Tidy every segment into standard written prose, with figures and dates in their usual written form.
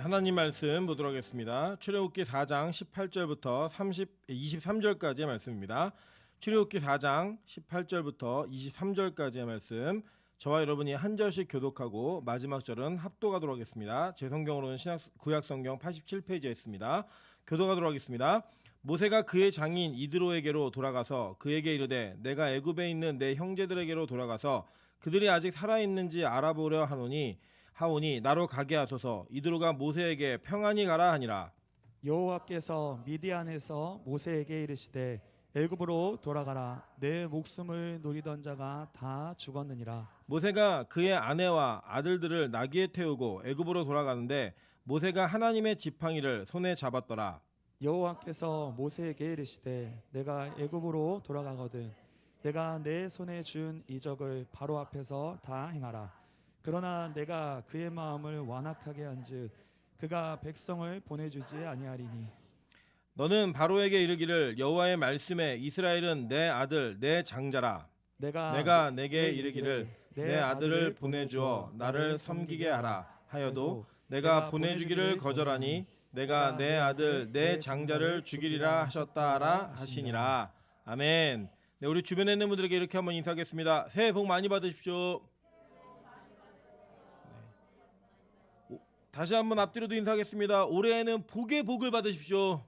하나님 말씀 보도록 하겠습니다. 출애굽기 4장 18절부터 23절까지의 말씀입니다. 출애굽기 4장 18절부터 23절까지의 말씀, 저와 여러분이 한 절씩 교독하고 마지막 절은 합독하도록 하겠습니다. 제 성경으로는 구약성경 87페이지에 있습니다. 교독하도록 하겠습니다. 모세가 그의 장인 이드로에게로 돌아가서 그에게 이르되 내가 애굽에 있는 내 형제들에게로 돌아가서 그들이 아직 살아있는지 알아보려 하오니 나로 가게 하소서. 이드로가 모세에게 평안히 가라 하니라. 여호와께서 미디안에서 모세에게 이르시되 애굽으로 돌아가라. 내 목숨을 노리던 자가 다 죽었느니라. 모세가 그의 아내와 아들들을 나귀에 태우고 애굽으로 돌아가는데 모세가 하나님의 지팡이를 손에 잡았더라. 여호와께서 모세에게 이르시되 내가 애굽으로 돌아가거든 내가 내 손에 준 이적을 바로 앞에서 다 행하라. 그러나 내가 그의 마음을 완악하게 한즉 그가 백성을 보내주지 아니하리니 너는 바로에게 이르기를 여호와의 말씀에 이스라엘은 내 아들 내 장자라. 내가 내게 이르기를 내 아들을 보내주어 나를 섬기게 하라 하여도 내가 보내주기를 거절하니 내가 내 아들 내 장자를 죽이리라 하셨다 하라 하시니라. 아멘. 네, 우리 주변에 있는 분들에게 이렇게 한번 인사하겠습니다. 새해 복 많이 받으십시오. 네. 다시 한번 앞뒤로도 인사하겠습니다. 올해에는 복의 복을 받으십시오.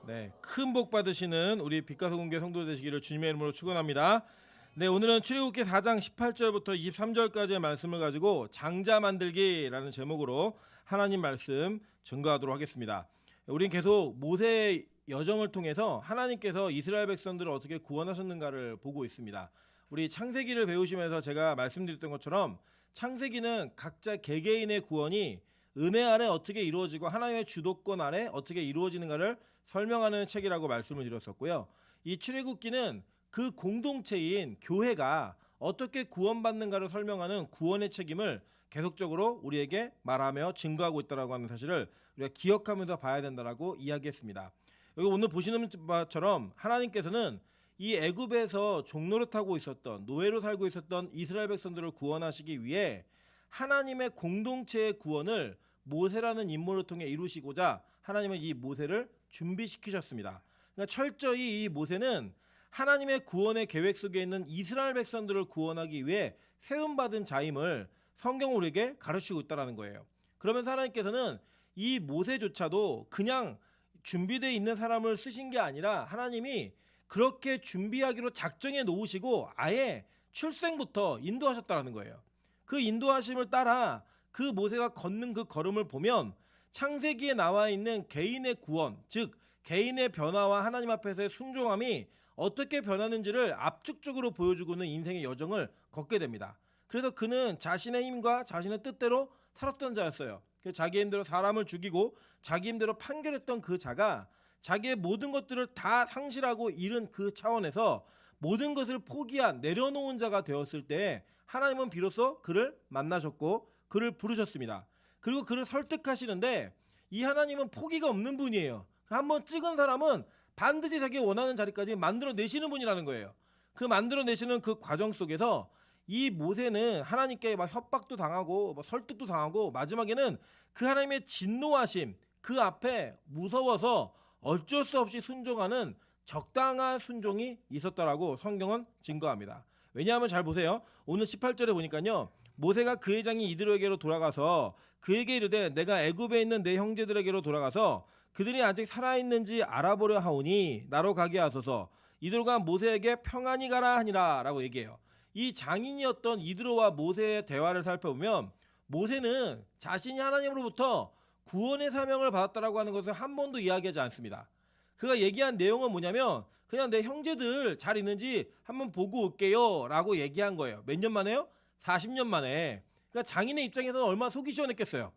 네, 큰 복 받으시는 우리 빛가서 공개 성도 되시기를 주님의 이름으로 축원합니다. 네, 오늘은 출애굽기 4장 18절부터 23절까지의 말씀을 가지고 장자 만들기라는 제목으로 하나님 말씀 증거하도록 하겠습니다. 우린 계속 모세의 여정을 통해서 하나님께서 이스라엘 백성들을 어떻게 구원하셨는가를 보고 있습니다. 우리 창세기를 배우시면서 제가 말씀드렸던 것처럼 창세기는 각자 개개인의 구원이 은혜 아래 어떻게 이루어지고 하나님의 주도권 아래 어떻게 이루어지는가를 설명하는 책이라고 말씀을 드렸었고요. 이 출애굽기는 그 공동체인 교회가 어떻게 구원받는가를 설명하는 구원의 책임을 계속적으로 우리에게 말하며 증거하고 있다고 하는 사실을 우리가 기억하면서 봐야 된다라고 이야기했습니다. 여기 오늘 보시는 바처럼 하나님께서는 이 애굽에서 종노릇하고 있었던 노예로 살고 있었던 이스라엘 백성들을 구원하시기 위해 하나님의 공동체의 구원을 모세라는 인물을 통해 이루시고자 하나님은 이 모세를 준비시키셨습니다. 그러니까 철저히 이 모세는 하나님의 구원의 계획 속에 있는 이스라엘 백성들을 구원하기 위해 세움받은 자임을 성경은 우리에게 가르치고 있다는 거예요. 그러면서 하나님께서는 이 모세조차도 그냥 준비되어 있는 사람을 쓰신 게 아니라 하나님이 그렇게 준비하기로 작정해 놓으시고 아예 출생부터 인도하셨다는 거예요. 그 인도하심을 따라 그 모세가 걷는 그 걸음을 보면 창세기에 나와 있는 개인의 구원, 즉 개인의 변화와 하나님 앞에서의 순종함이 어떻게 변하는지를 압축적으로 보여주고는 인생의 여정을 걷게 됩니다. 그래서 그는 자신의 힘과 자신의 뜻대로 살았던 자였어요. 자기 힘대로 사람을 죽이고 자기 힘대로 판결했던 그 자가 자기의 모든 것들을 다 상실하고 잃은 그 차원에서 모든 것을 포기한 내려놓은 자가 되었을 때 하나님은 비로소 그를 만나셨고 그를 부르셨습니다. 그리고 그를 설득하시는데 이 하나님은 포기가 없는 분이에요. 한번 찍은 사람은 반드시 자기가 원하는 자리까지 만들어내시는 분이라는 거예요. 그 만들어내시는 그 과정 속에서 이 모세는 하나님께 막 협박도 당하고 설득도 당하고 마지막에는 그 하나님의 진노하심 그 앞에 무서워서 어쩔 수 없이 순종하는 적당한 순종이 있었다라고 성경은 증거합니다. 왜냐하면 잘 보세요. 오늘 18절에 보니까요. 모세가 그의 장인 이드로에게로 돌아가서 그에게 이르되 내가 애굽에 있는 내 형제들에게로 돌아가서 그들이 아직 살아있는지 알아보려 하오니 나로 가게 하소서. 이드로가 모세에게 평안히 가라 하니라 라고 얘기해요. 이 장인이었던 이드로와 모세의 대화를 살펴보면 모세는 자신이 하나님으로부터 구원의 사명을 받았다라고 하는 것을 한 번도 이야기하지 않습니다. 그가 얘기한 내용은 뭐냐면 그냥 내 형제들 잘 있는지 한번 보고 올게요 라고 얘기한 거예요. 몇 년 만에요? 40년 만에. 그러니까 장인의 입장에서는 얼마나 속이 시원했겠어요.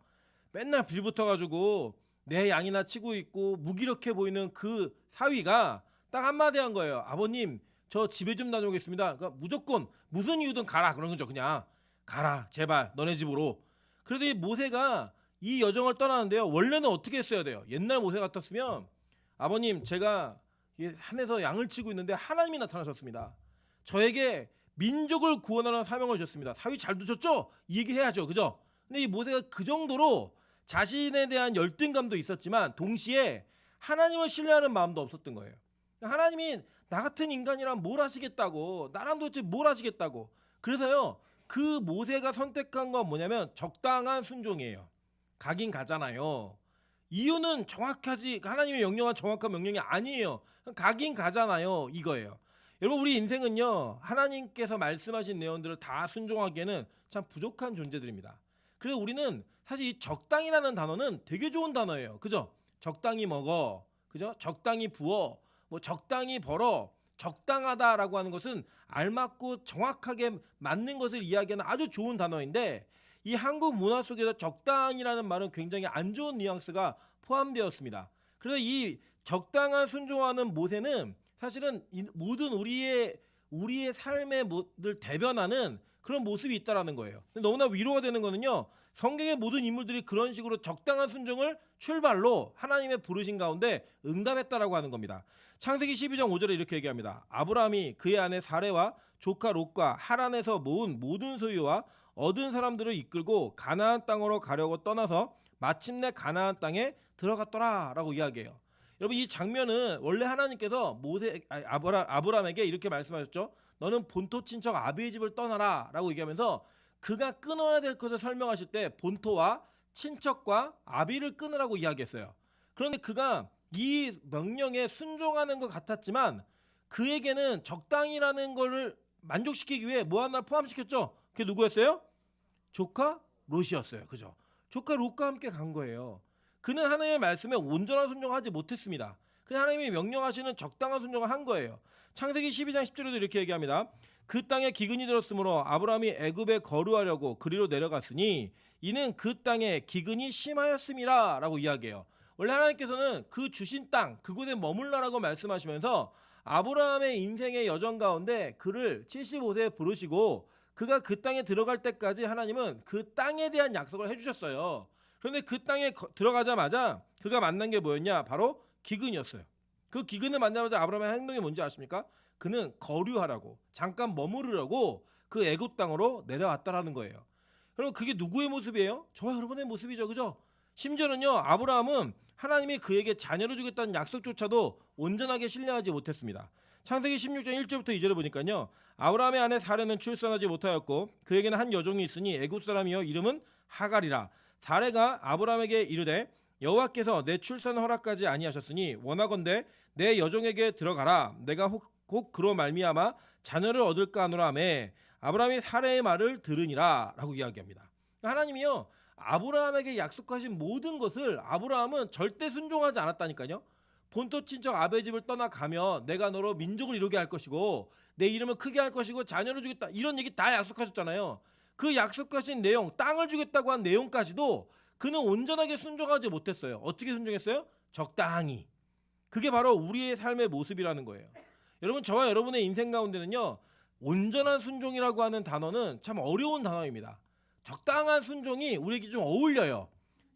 맨날 빌붙어가지고 내 양이나 치고 있고 무기력해 보이는 그 사위가 딱 한마디 한 거예요. 아버님 저 집에 좀 다녀오겠습니다. 그러니까 무조건 무슨 이유든 가라 그런 거죠. 그냥 가라 제발 너네 집으로. 그래도 이 모세가 이 여정을 떠나는데요. 원래는 어떻게 했어야 돼요? 옛날 모세 같았으면 아버님 제가 산에서 양을 치고 있는데 하나님이 나타나셨습니다. 저에게 민족을 구원하는 사명을 주셨습니다. 사위 잘 두셨죠? 이 얘기 해야죠. 그죠? 근데 이 모세가 그 정도로 자신에 대한 열등감도 있었지만 동시에 하나님을 신뢰하는 마음도 없었던 거예요. 하나님이 나 같은 인간이랑 뭘 하시겠다고, 나랑 도대체 뭘 하시겠다고. 그래서요, 그 모세가 선택한 건 뭐냐면 적당한 순종이에요. 가긴 가잖아요. 이유는 정확하지, 하나님의 명령은 정확한 명령이 아니에요. 가긴 가잖아요, 이거예요. 여러분, 우리 인생은요, 하나님께서 말씀하신 내용들을 다 순종하기에는 참 부족한 존재들입니다. 그래서 우리는 사실 이 적당이라는 단어는 되게 좋은 단어예요. 그죠? 적당히 먹어, 그죠? 적당히 부어, 뭐 적당히 벌어, 적당하다라고 하는 것은 알맞고 정확하게 맞는 것을 이야기하는 아주 좋은 단어인데, 이 한국 문화 속에서 적당이라는 말은 굉장히 안 좋은 뉘앙스가 포함되었습니다. 그래서 이 적당한 순종하는 모세는 사실은 모든 우리의 삶의 늘 대변하는 그런 모습이 있다라는 거예요. 근데 너무나 위로가 되는 거는요, 성경의 모든 인물들이 그런 식으로 적당한 순종을 출발로 하나님의 부르신 가운데 응답했다라고 하는 겁니다. 창세기 12장 5절에 이렇게 얘기합니다. 아브라함이 그의 아내 사레와 조카 롯과 하란에서 모은 모든 소유와 얻은 사람들을 이끌고 가나안 땅으로 가려고 떠나서 마침내 가나안 땅에 들어갔더라라고 이야기해요. 여러분, 이 장면은 원래 하나님께서 아브라함에게 이렇게 말씀하셨죠. 너는 본토 친척 아비의 집을 떠나라라고 얘기하면서 그가 끊어야 될 것을 설명하실 때 본토와 친척과 아비를 끊으라고 이야기했어요. 그런데 그가 이 명령에 순종하는 것 같았지만 그에게는 적당이라는 것을 만족시키기 위해 뭐 하나를 포함시켰죠. 그게 누구였어요? 조카 롯이었어요. 그죠? 조카 롯과 함께 간 거예요. 그는 하나님의 말씀에 온전한 순종하지 못했습니다. 그냥 하나님이 명령하시는 적당한 순종을 한 거예요. 창세기 12장 10절에도 이렇게 얘기합니다. 그 땅에 기근이 들었으므로 아브라함이 애굽에 거류하려고 그리로 내려갔으니 이는 그 땅에 기근이 심하였음이라 라고 이야기해요. 원래 하나님께서는 그 주신 땅 그곳에 머물라라고 말씀하시면서 아브라함의 인생의 여정 가운데 그를 75세에 부르시고 그가 그 땅에 들어갈 때까지 하나님은 그 땅에 대한 약속을 해주셨어요. 그런데 그 땅에 들어가자마자 그가 만난 게 뭐였냐? 바로 기근이었어요. 그 기근을 만나자마자 아브라함의 행동이 뭔지 아십니까? 그는 거류하라고, 잠깐 머무르라고 그 애굽 땅으로 내려왔다라는 거예요. 여러분, 그게 누구의 모습이에요? 저와 여러분의 모습이죠. 그죠? 심지어는요, 아브라함은 하나님이 그에게 자녀를 주겠다는 약속조차도 온전하게 신뢰하지 못했습니다. 창세기 16장 1절부터 2절을 보니까요, 아브라함의 아내 사레는 출산하지 못하였고 그에게는 한 여종이 있으니 애굽 사람이여 이름은 하갈이라. 사레가 아브라함에게 이르되 여호와께서 내 출산을 허락하지 아니하셨으니 원하건대 내 여종에게 들어가라. 내가 곧 그로 말미암아 자녀를 얻을까 하노라 하매 아브라함이 사레의 말을 들으니라 라고 이야기합니다. 하나님이요, 아브라함에게 약속하신 모든 것을 아브라함은 절대 순종하지 않았다니까요. 본토 친척 아베 집을 떠나가며 내가 너로 민족을 이루게 할 것이고 내 이름을 크게 할 것이고 자녀를 주겠다, 이런 얘기 다 약속하셨잖아요. 그 약속하신 내용, 땅을 주겠다고 한 내용까지도 그는 온전하게 순종하지 못했어요. 어떻게 순종했어요? 적당히. 그게 바로 우리의 삶의 모습이라는 거예요. 여러분, 저와 여러분의 인생 가운데는요, 온전한 순종이라고 하는 단어는 참 어려운 단어입니다. 적당한 순종이 우리에게 좀 어울려요.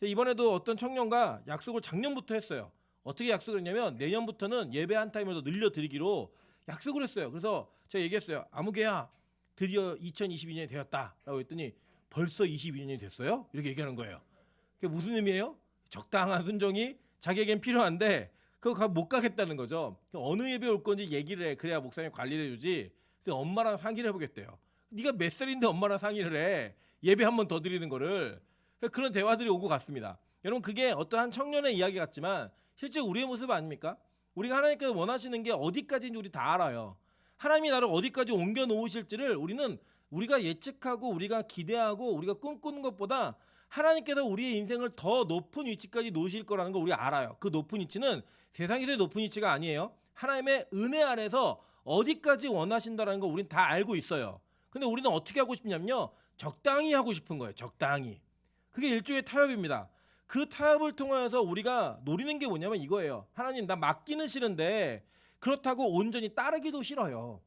이번에도 어떤 청년과 약속을 작년부터 했어요. 어떻게 약속을 했냐면 내년부터는 예배 한 타임을 더 늘려드리기로 약속을 했어요. 그래서 제가 얘기했어요. 아무개야, 드디어 2022년이 되었다라고 했더니 벌써 22년이 됐어요? 이렇게 얘기하는 거예요. 그게 무슨 의미예요? 적당한 순종이 자기에겐 필요한데 그거 못 가겠다는 거죠. 어느 예배 올 건지 얘기를 해. 그래야 목사님 관리를 해주지. 근데 엄마랑 상의를 해보겠대요. 네가 몇 살인데 엄마랑 상의를 해. 예배 한 번 더 드리는 거를. 그런 대화들이 오고 갔습니다. 여러분, 그게 어떠한 청년의 이야기 같지만 실제 우리의 모습 아닙니까? 우리가 하나님께서 원하시는 게 어디까지인지 우리 다 알아요. 하나님이 나를 어디까지 옮겨 놓으실지를 우리가 예측하고 우리가 기대하고 우리가 꿈꾸는 것보다 하나님께서 우리의 인생을 더 높은 위치까지 놓으실 거라는 걸 우리가 알아요. 그 높은 위치는 세상에서의 높은 위치가 아니에요. 하나님의 은혜 안에서 어디까지 원하신다는 걸 우리는 다 알고 있어요. 근데 우리는 어떻게 하고 싶냐면요, 적당히 하고 싶은 거예요. 적당히. 그게 일종의 타협입니다. 그 타협을 통해서 우리가 노리는 게 뭐냐면 이거예요. 하나님, 나 맡기는 싫은데 그렇다고 온전히 따르기도 싫어요.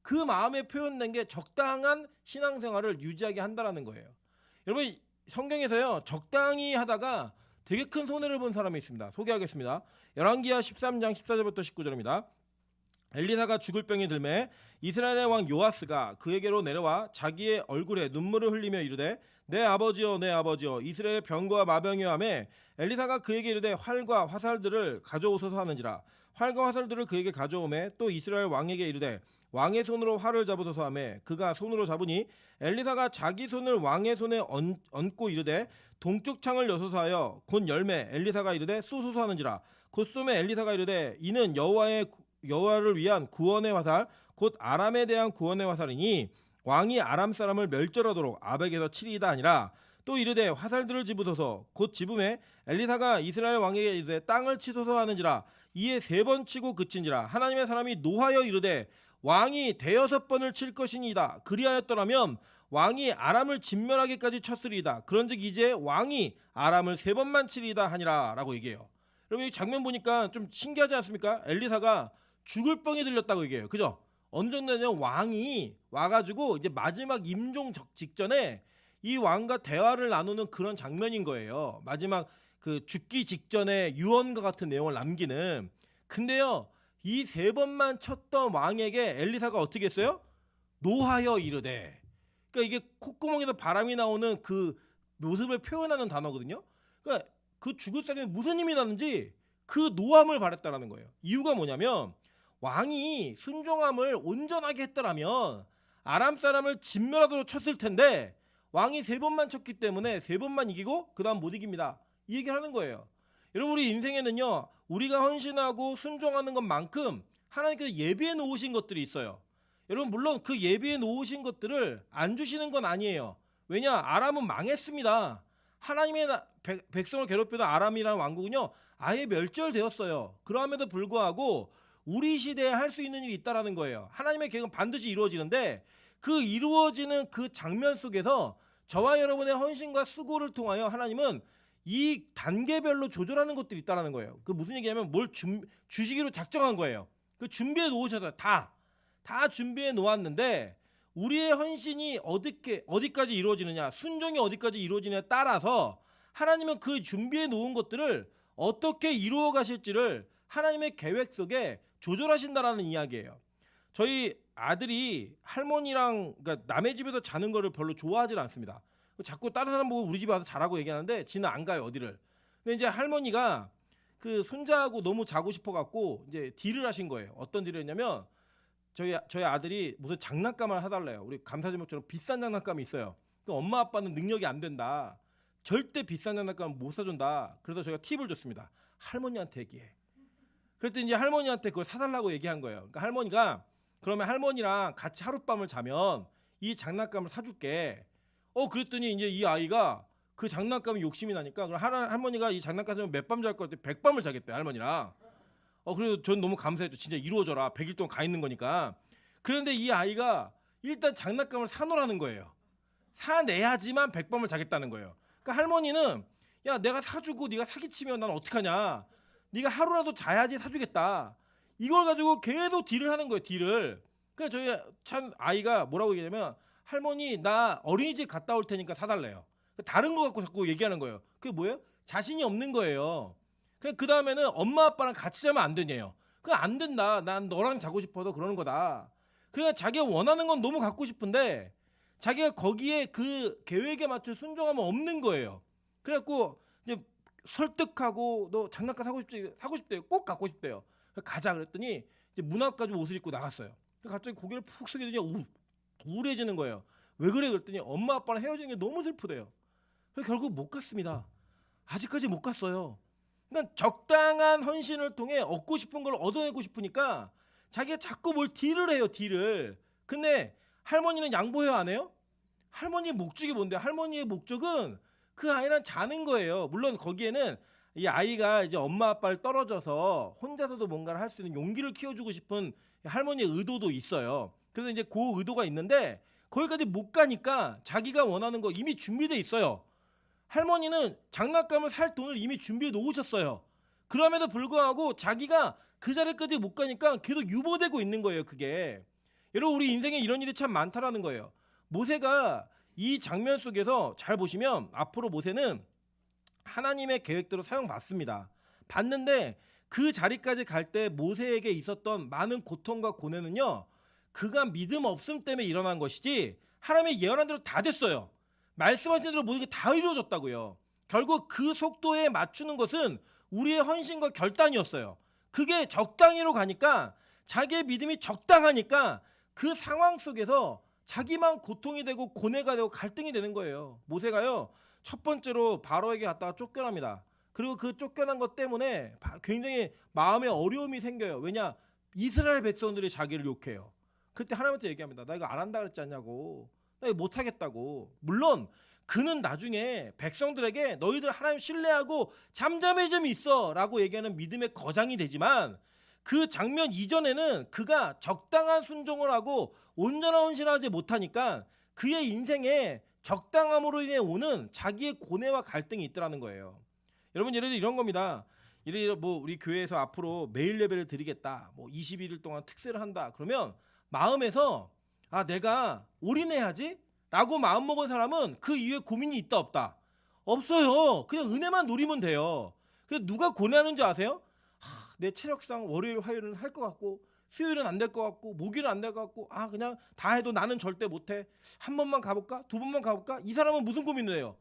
그 마음에 표현된 게 적당한 신앙생활을 유지하게 한다는 거예요. 여러분, 성경에서요, 적당히 하다가 되게 큰 손해를 본 사람이 있습니다. 소개하겠습니다. 열왕기하 13장 14절부터 19절입니다. 엘리사가 죽을 병이 들매 이스라엘의 왕 요아스가 그에게로 내려와 자기의 얼굴에 눈물을 흘리며 이르되 내 아버지여 내 아버지여 이스라엘의 병과 마병이여 하매 엘리사가 그에게 이르되 활과 화살들을 가져오소서 하는지라 활과 화살들을 그에게 가져오매 또 이스라엘 왕에게 이르되 왕의 손으로 활을 잡으소서 하매 그가 손으로 잡으니 엘리사가 자기 손을 왕의 손에 얹고 이르되 동쪽 창을 여소서 하여 곧 열매 엘리사가 이르되 쏘소서 하는지라 곧 쏘매 엘리사가 이르되 이는 여호와를 위한 구원의 화살 곧 아람에 대한 구원의 화살이니 왕이 아람 사람을 멸절하도록 아벡에서 치리이다 아니라 또 이르되 화살들을 집으소서 곧 집음에 엘리사가 이스라엘 왕에게 이르되 땅을 치소서 하는지라 이에 3번 치고 그친지라 하나님의 사람이 노하여 이르되 왕이 6번을 칠 것이니이다 그리하였더라면 왕이 아람을 진멸하기까지 쳤으리이다 그런즉 이제 왕이 아람을 3번만 치리이다 하니라 라고 얘기해요. 여러분 이 장면 보니까 좀 신기하지 않습니까? 엘리사가 죽을 병이 들렸다고 얘기해요. 그죠? 어느 정도냐면 왕이 와가지고 이제 마지막 임종 직전에 이 왕과 대화를 나누는 그런 장면인 거예요. 마지막 그 죽기 직전에 유언과 같은 내용을 남기는. 근데요 이 3번만 쳤던 왕에게 엘리사가 어떻게 했어요? 노하여 이르되. 그러니까 이게 콧구멍에서 바람이 나오는 그 모습을 표현하는 단어거든요. 그러니까 그 죽을 사람이 무슨 힘이 나는지 그 노함을 바랬다라는 거예요. 이유가 뭐냐면 왕이 순종함을 온전하게 했더라면 아람 사람을 진멸하도록 쳤을 텐데 왕이 3번만 쳤기 때문에 3번만 이기고 그 다음 못 이깁니다. 이 얘기를 하는 거예요. 여러분 우리 인생에는요 우리가 헌신하고 순종하는 것만큼 하나님께서 예비해 놓으신 것들이 있어요. 여러분 물론 그 예비해 놓으신 것들을 안 주시는 건 아니에요. 왜냐 아람은 망했습니다. 하나님의 백성을 괴롭히던 아람이라는 왕국은요 아예 멸절되었어요. 그럼에도 불구하고 우리 시대에 할 수 있는 일이 있다라는 거예요. 하나님의 계획은 반드시 이루어지는데 그 이루어지는 그 장면 속에서 저와 여러분의 헌신과 수고를 통하여 하나님은 이 단계별로 조절하는 것들이 있다라는 거예요. 그 무슨 얘기냐면 뭘 주시기로 작정한 거예요. 그 준비해 놓으셔서 다 준비해 놓았는데 우리의 헌신이 어디까지 이루어지느냐, 순종이 어디까지 이루어지느냐에 따라서 하나님은 그 준비해 놓은 것들을 어떻게 이루어 가실지를 하나님의 계획 속에 조절하신다라는 이야기예요. 저희 아들이 할머니랑 그러니까 남의 집에서 자는 거를 별로 좋아하지 않습니다. 자꾸 다른 사람 보고 우리 집에 와서 자라고 얘기하는데 지는 안 가요 어디를. 근데 이제 할머니가 그 손자하고 너무 자고 싶어 갖고 이제 딜을 하신 거예요. 어떤 딜을 했냐면 저희 아들이 무슨 장난감을 사달래요. 우리 감사제목처럼 비싼 장난감이 있어요. 엄마 아빠는 능력이 안 된다. 절대 비싼 장난감 못 사준다. 그래서 저희가 팁을 줬습니다. 할머니한테 얘기해. 그랬더니 이제 할머니한테 그걸 사달라고 얘기한 거예요. 그러니까 할머니가 그러면 할머니랑 같이 하룻밤을 자면 이 장난감을 사줄게. 그랬더니 이제 이 아이가 그 장난감이 욕심이 나니까 그럼 할머니가 이 장난감 사면 몇 밤 잘 것 같아? 100밤을 자겠대요 할머니랑. 그래도 전 너무 감사했죠. 진짜 이루어져라. 100일 동안 가 있는 거니까. 그런데 이 아이가 일단 장난감을 사놓으라는 거예요. 사내야지만 100밤을 자겠다는 거예요. 그러니까 할머니는 야 내가 사주고 네가 사기치면 난 어떡하냐. 네가 하루라도 자야지 사주겠다. 이걸 가지고 계속 딜을 하는 거예요. 딜을. 그러니까 저희 참 아이가 뭐라고 얘기하냐면 할머니 나 어린이집 갔다 올 테니까 사달래요. 다른 거 갖고 자꾸 얘기하는 거예요. 그게 뭐예요? 자신이 없는 거예요. 그 다음에는 엄마 아빠랑 같이 자면 안 되냐요. 그거 안 된다. 난 너랑 자고 싶어서 그러는 거다. 그러니까 자기가 원하는 건 너무 갖고 싶은데 자기가 거기에 그 계획에 맞춰 순종하면 없는 거예요. 그래갖고 이제 설득하고 너 장난감 사고 싶대요. 꼭 갖고 싶대요. 가자 그랬더니 이제 문 앞까지 옷을 입고 나갔어요. 갑자기 고개를 푹 숙이더니 우울해지는 거예요. 왜 그래 그랬더니 엄마 아빠랑 헤어지는 게 너무 슬프대요. 그래서 결국 못 갔습니다. 아직까지 못 갔어요. 그러니까 적당한 헌신을 통해 얻고 싶은 걸 얻어내고 싶으니까 자기가 자꾸 뭘 딜을 해요. 딜을. 근데 할머니는 양보해요 안 해요? 할머니의 목적이 뭔데? 할머니의 목적은 그 아이랑 자는 거예요. 물론 거기에는 이 아이가 이제 엄마 아빠를 떨어져서 혼자서도 뭔가를 할 수 있는 용기를 키워주고 싶은 할머니의 의도도 있어요. 그래서 이제 그 의도가 있는데 거기까지 못 가니까 자기가 원하는 거 이미 준비돼 있어요. 할머니는 장난감을 살 돈을 이미 준비해 놓으셨어요. 그럼에도 불구하고 자기가 그 자리까지 못 가니까 계속 유보되고 있는 거예요. 그게. 여러분 우리 인생에 이런 일이 참 많다라는 거예요. 모세가 이 장면 속에서 잘 보시면 앞으로 모세는 하나님의 계획대로 사용받습니다. 받는데 그 자리까지 갈 때 모세에게 있었던 많은 고통과 고뇌는요, 그가 믿음 없음 때문에 일어난 것이지 하나님의 예언한 대로 다 됐어요. 말씀하신 대로 모든 게 다 이루어졌다고요. 결국 그 속도에 맞추는 것은 우리의 헌신과 결단이었어요. 그게 적당히로 가니까, 자기의 믿음이 적당하니까 그 상황 속에서 자기만 고통이 되고 고뇌가 되고 갈등이 되는 거예요. 모세가요, 첫 번째로 바로에게 갔다가 쫓겨납니다. 그리고 그 쫓겨난 것 때문에 굉장히 마음에 어려움이 생겨요. 왜냐? 이스라엘 백성들이 자기를 욕해요. 그때 하나님한테 얘기합니다. 나 이거 안 한다 그랬지 않냐고. 나 이거 못 하겠다고. 물론 그는 나중에 백성들에게 너희들 하나님 신뢰하고 잠잠해 좀 있어 라고 얘기하는 믿음의 거장이 되지만, 그 장면 이전에는 그가 적당한 순종을 하고 온전한 헌신하지 못하니까 그의 인생에 적당함으로 인해 오는 자기의 고뇌와 갈등이 있더라는 거예요. 여러분, 예를 들어 이런 겁니다. 예를 들어 뭐 우리 교회에서 앞으로 매일 예배를 드리겠다, 뭐 21일 동안 특세를 한다, 그러면 마음에서 내가 올인해야지 라고 마음먹은 사람은 그 이후에 고민이 있다 없다? 없어요. 그냥 은혜만 누리면 돼요. 그래서 누가 고뇌하는지 아세요? 내 체력상 월요일 화요일은 할 것 같고, 수요일은 안 될 것 같고, 목요일은 안 될 것 같고, 그냥 다 해도 나는 절대 못해. 한 번만 가볼까? 두 번만 가볼까? 이 사람은 무슨 고민을 해요?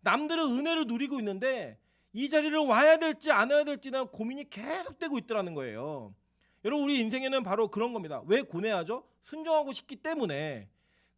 남들은 은혜를 누리고 있는데 이 자리를 와야 될지 안 와야 될지 난 고민이 계속되고 있더라는 거예요. 여러분, 우리 인생에는 바로 그런 겁니다. 왜 고뇌하죠? 순종하고 싶기 때문에.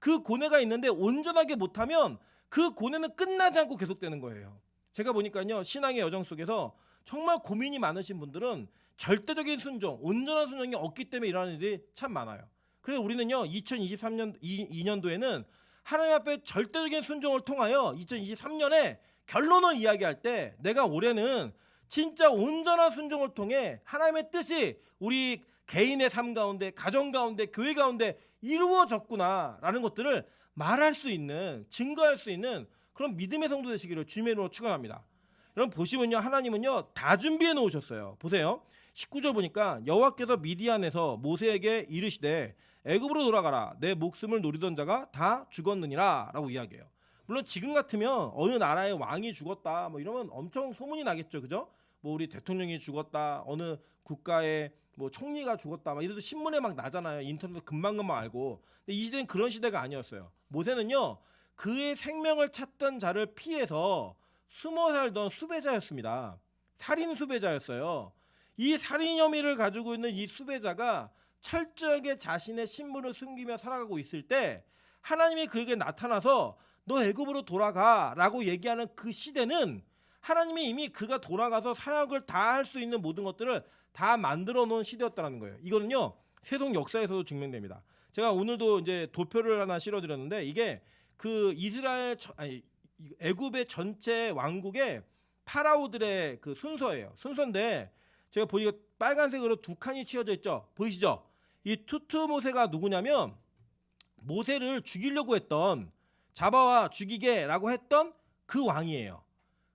그 고뇌가 있는데 온전하게 못하면 그 고뇌는 끝나지 않고 계속되는 거예요. 제가 보니까요, 신앙의 여정 속에서 정말 고민이 많으신 분들은 절대적인 순종, 온전한 순종이 없기 때문에 일어나는 일이 참 많아요. 그래서 우리는요, 2023년 2년도에는 하나님 앞에 절대적인 순종을 통하여 2023년에 결론을 이야기할 때, 내가 올해는 진짜 온전한 순종을 통해 하나님의 뜻이 우리 개인의 삶 가운데, 가정 가운데, 교회 가운데 이루어졌구나라는 것들을 말할 수 있는, 증거할 수 있는 그런 믿음의 성도 되시기를 주님의 이름으로 축원합니다. 여러분 보시면요, 하나님은요 다 준비해 놓으셨어요. 보세요. 19절 보니까 여호와께서 미디안에서 모세에게 이르시되 애굽으로 돌아가라, 내 목숨을 노리던 자가 다 죽었느니라 라고 이야기해요. 물론 지금 같으면 어느 나라의 왕이 죽었다 뭐 이러면 엄청 소문이 나겠죠, 그죠? 뭐 우리 대통령이 죽었다, 어느 국가의 뭐 총리가 죽었다 막 이래도 신문에 막 나잖아요. 인터넷 금방금방 알고. 근데 이 시대는 그런 시대가 아니었어요. 모세는요, 그의 생명을 찾던 자를 피해서 숨어 살던 수배자였습니다. 살인 수배자였어요. 이 살인 혐의를 가지고 있는 이 수배자가 철저하게 자신의 신분을 숨기며 살아가고 있을 때 하나님이 그에게 나타나서 너 애굽으로 돌아가라고 얘기하는 그 시대는 하나님이 이미 그가 돌아가서 사역을 다 할 수 있는 모든 것들을 다 만들어 놓은 시대였다는 거예요. 이거는요, 세속 역사에서도 증명됩니다. 제가 오늘도 이제 도표를 하나 실어드렸는데, 이게 그 애굽의 전체 왕국의 파라오들의 그 순서예요. 순서인데 제가 보니까 빨간색으로 두 칸이 치어져 있죠. 보이시죠? 이 투트모세가 누구냐면 모세를 죽이려고 했던, 잡아와 죽이게라고 했던 그 왕이에요.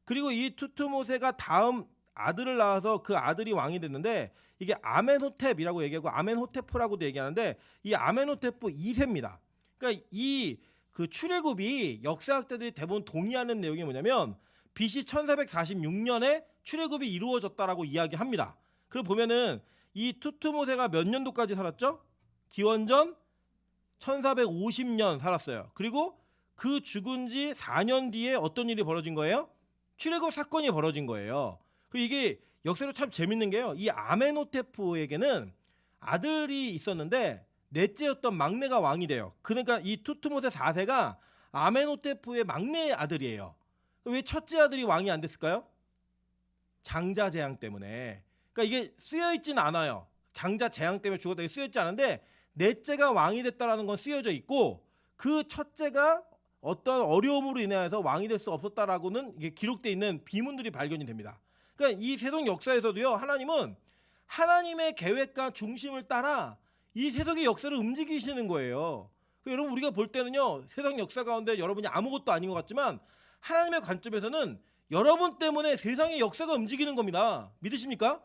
그리고 이 투트모세가 다음 아들을 낳아서 그 아들이 왕이 됐는데, 이게 아멘호텝이라고 얘기하고 아멘호테프라고도 얘기하는데, 이 아멘호테프 2세입니다. 그러니까 이 그 출애굽이 역사학자들이 대부분 동의하는 내용이 뭐냐면 BC 1446년에 출애굽이 이루어졌다라고 이야기합니다. 그리고 보면은 이 투트모세가 몇 년도까지 살았죠? 기원전 1450년 살았어요. 그리고 그 죽은 지 4년 뒤에 어떤 일이 벌어진 거예요? 출애굽 사건이 벌어진 거예요. 그리고 이게 역사로 참 재밌는 게요, 이 아멘호테프에게는 아들이 있었는데 넷째였던 막내가 왕이 돼요. 그러니까 이 투트모세 4세가 아멘호테프의 막내 아들이에요. 왜 첫째 아들이 왕이 안 됐을까요? 장자 재앙 때문에. 그러니까 이게 쓰여 있진 않아요. 장자 재앙 때문에 죽었다 쓰여 있지 않은데, 넷째가 왕이 됐다라는 건 쓰여져 있고, 그 첫째가 어떤 어려움으로 인해서 왕이 될 수 없었다라고는 이게 기록되어 있는 비문들이 발견이 됩니다. 그러니까 이 세속 역사에서도요, 하나님은 하나님의 계획과 중심을 따라 이 세속의 역사를 움직이시는 거예요. 여러분, 우리가 볼 때는요, 세상 역사 가운데 여러분이 아무것도 아닌 것 같지만 하나님의 관점에서는 여러분 때문에 세상의 역사가 움직이는 겁니다. 믿으십니까?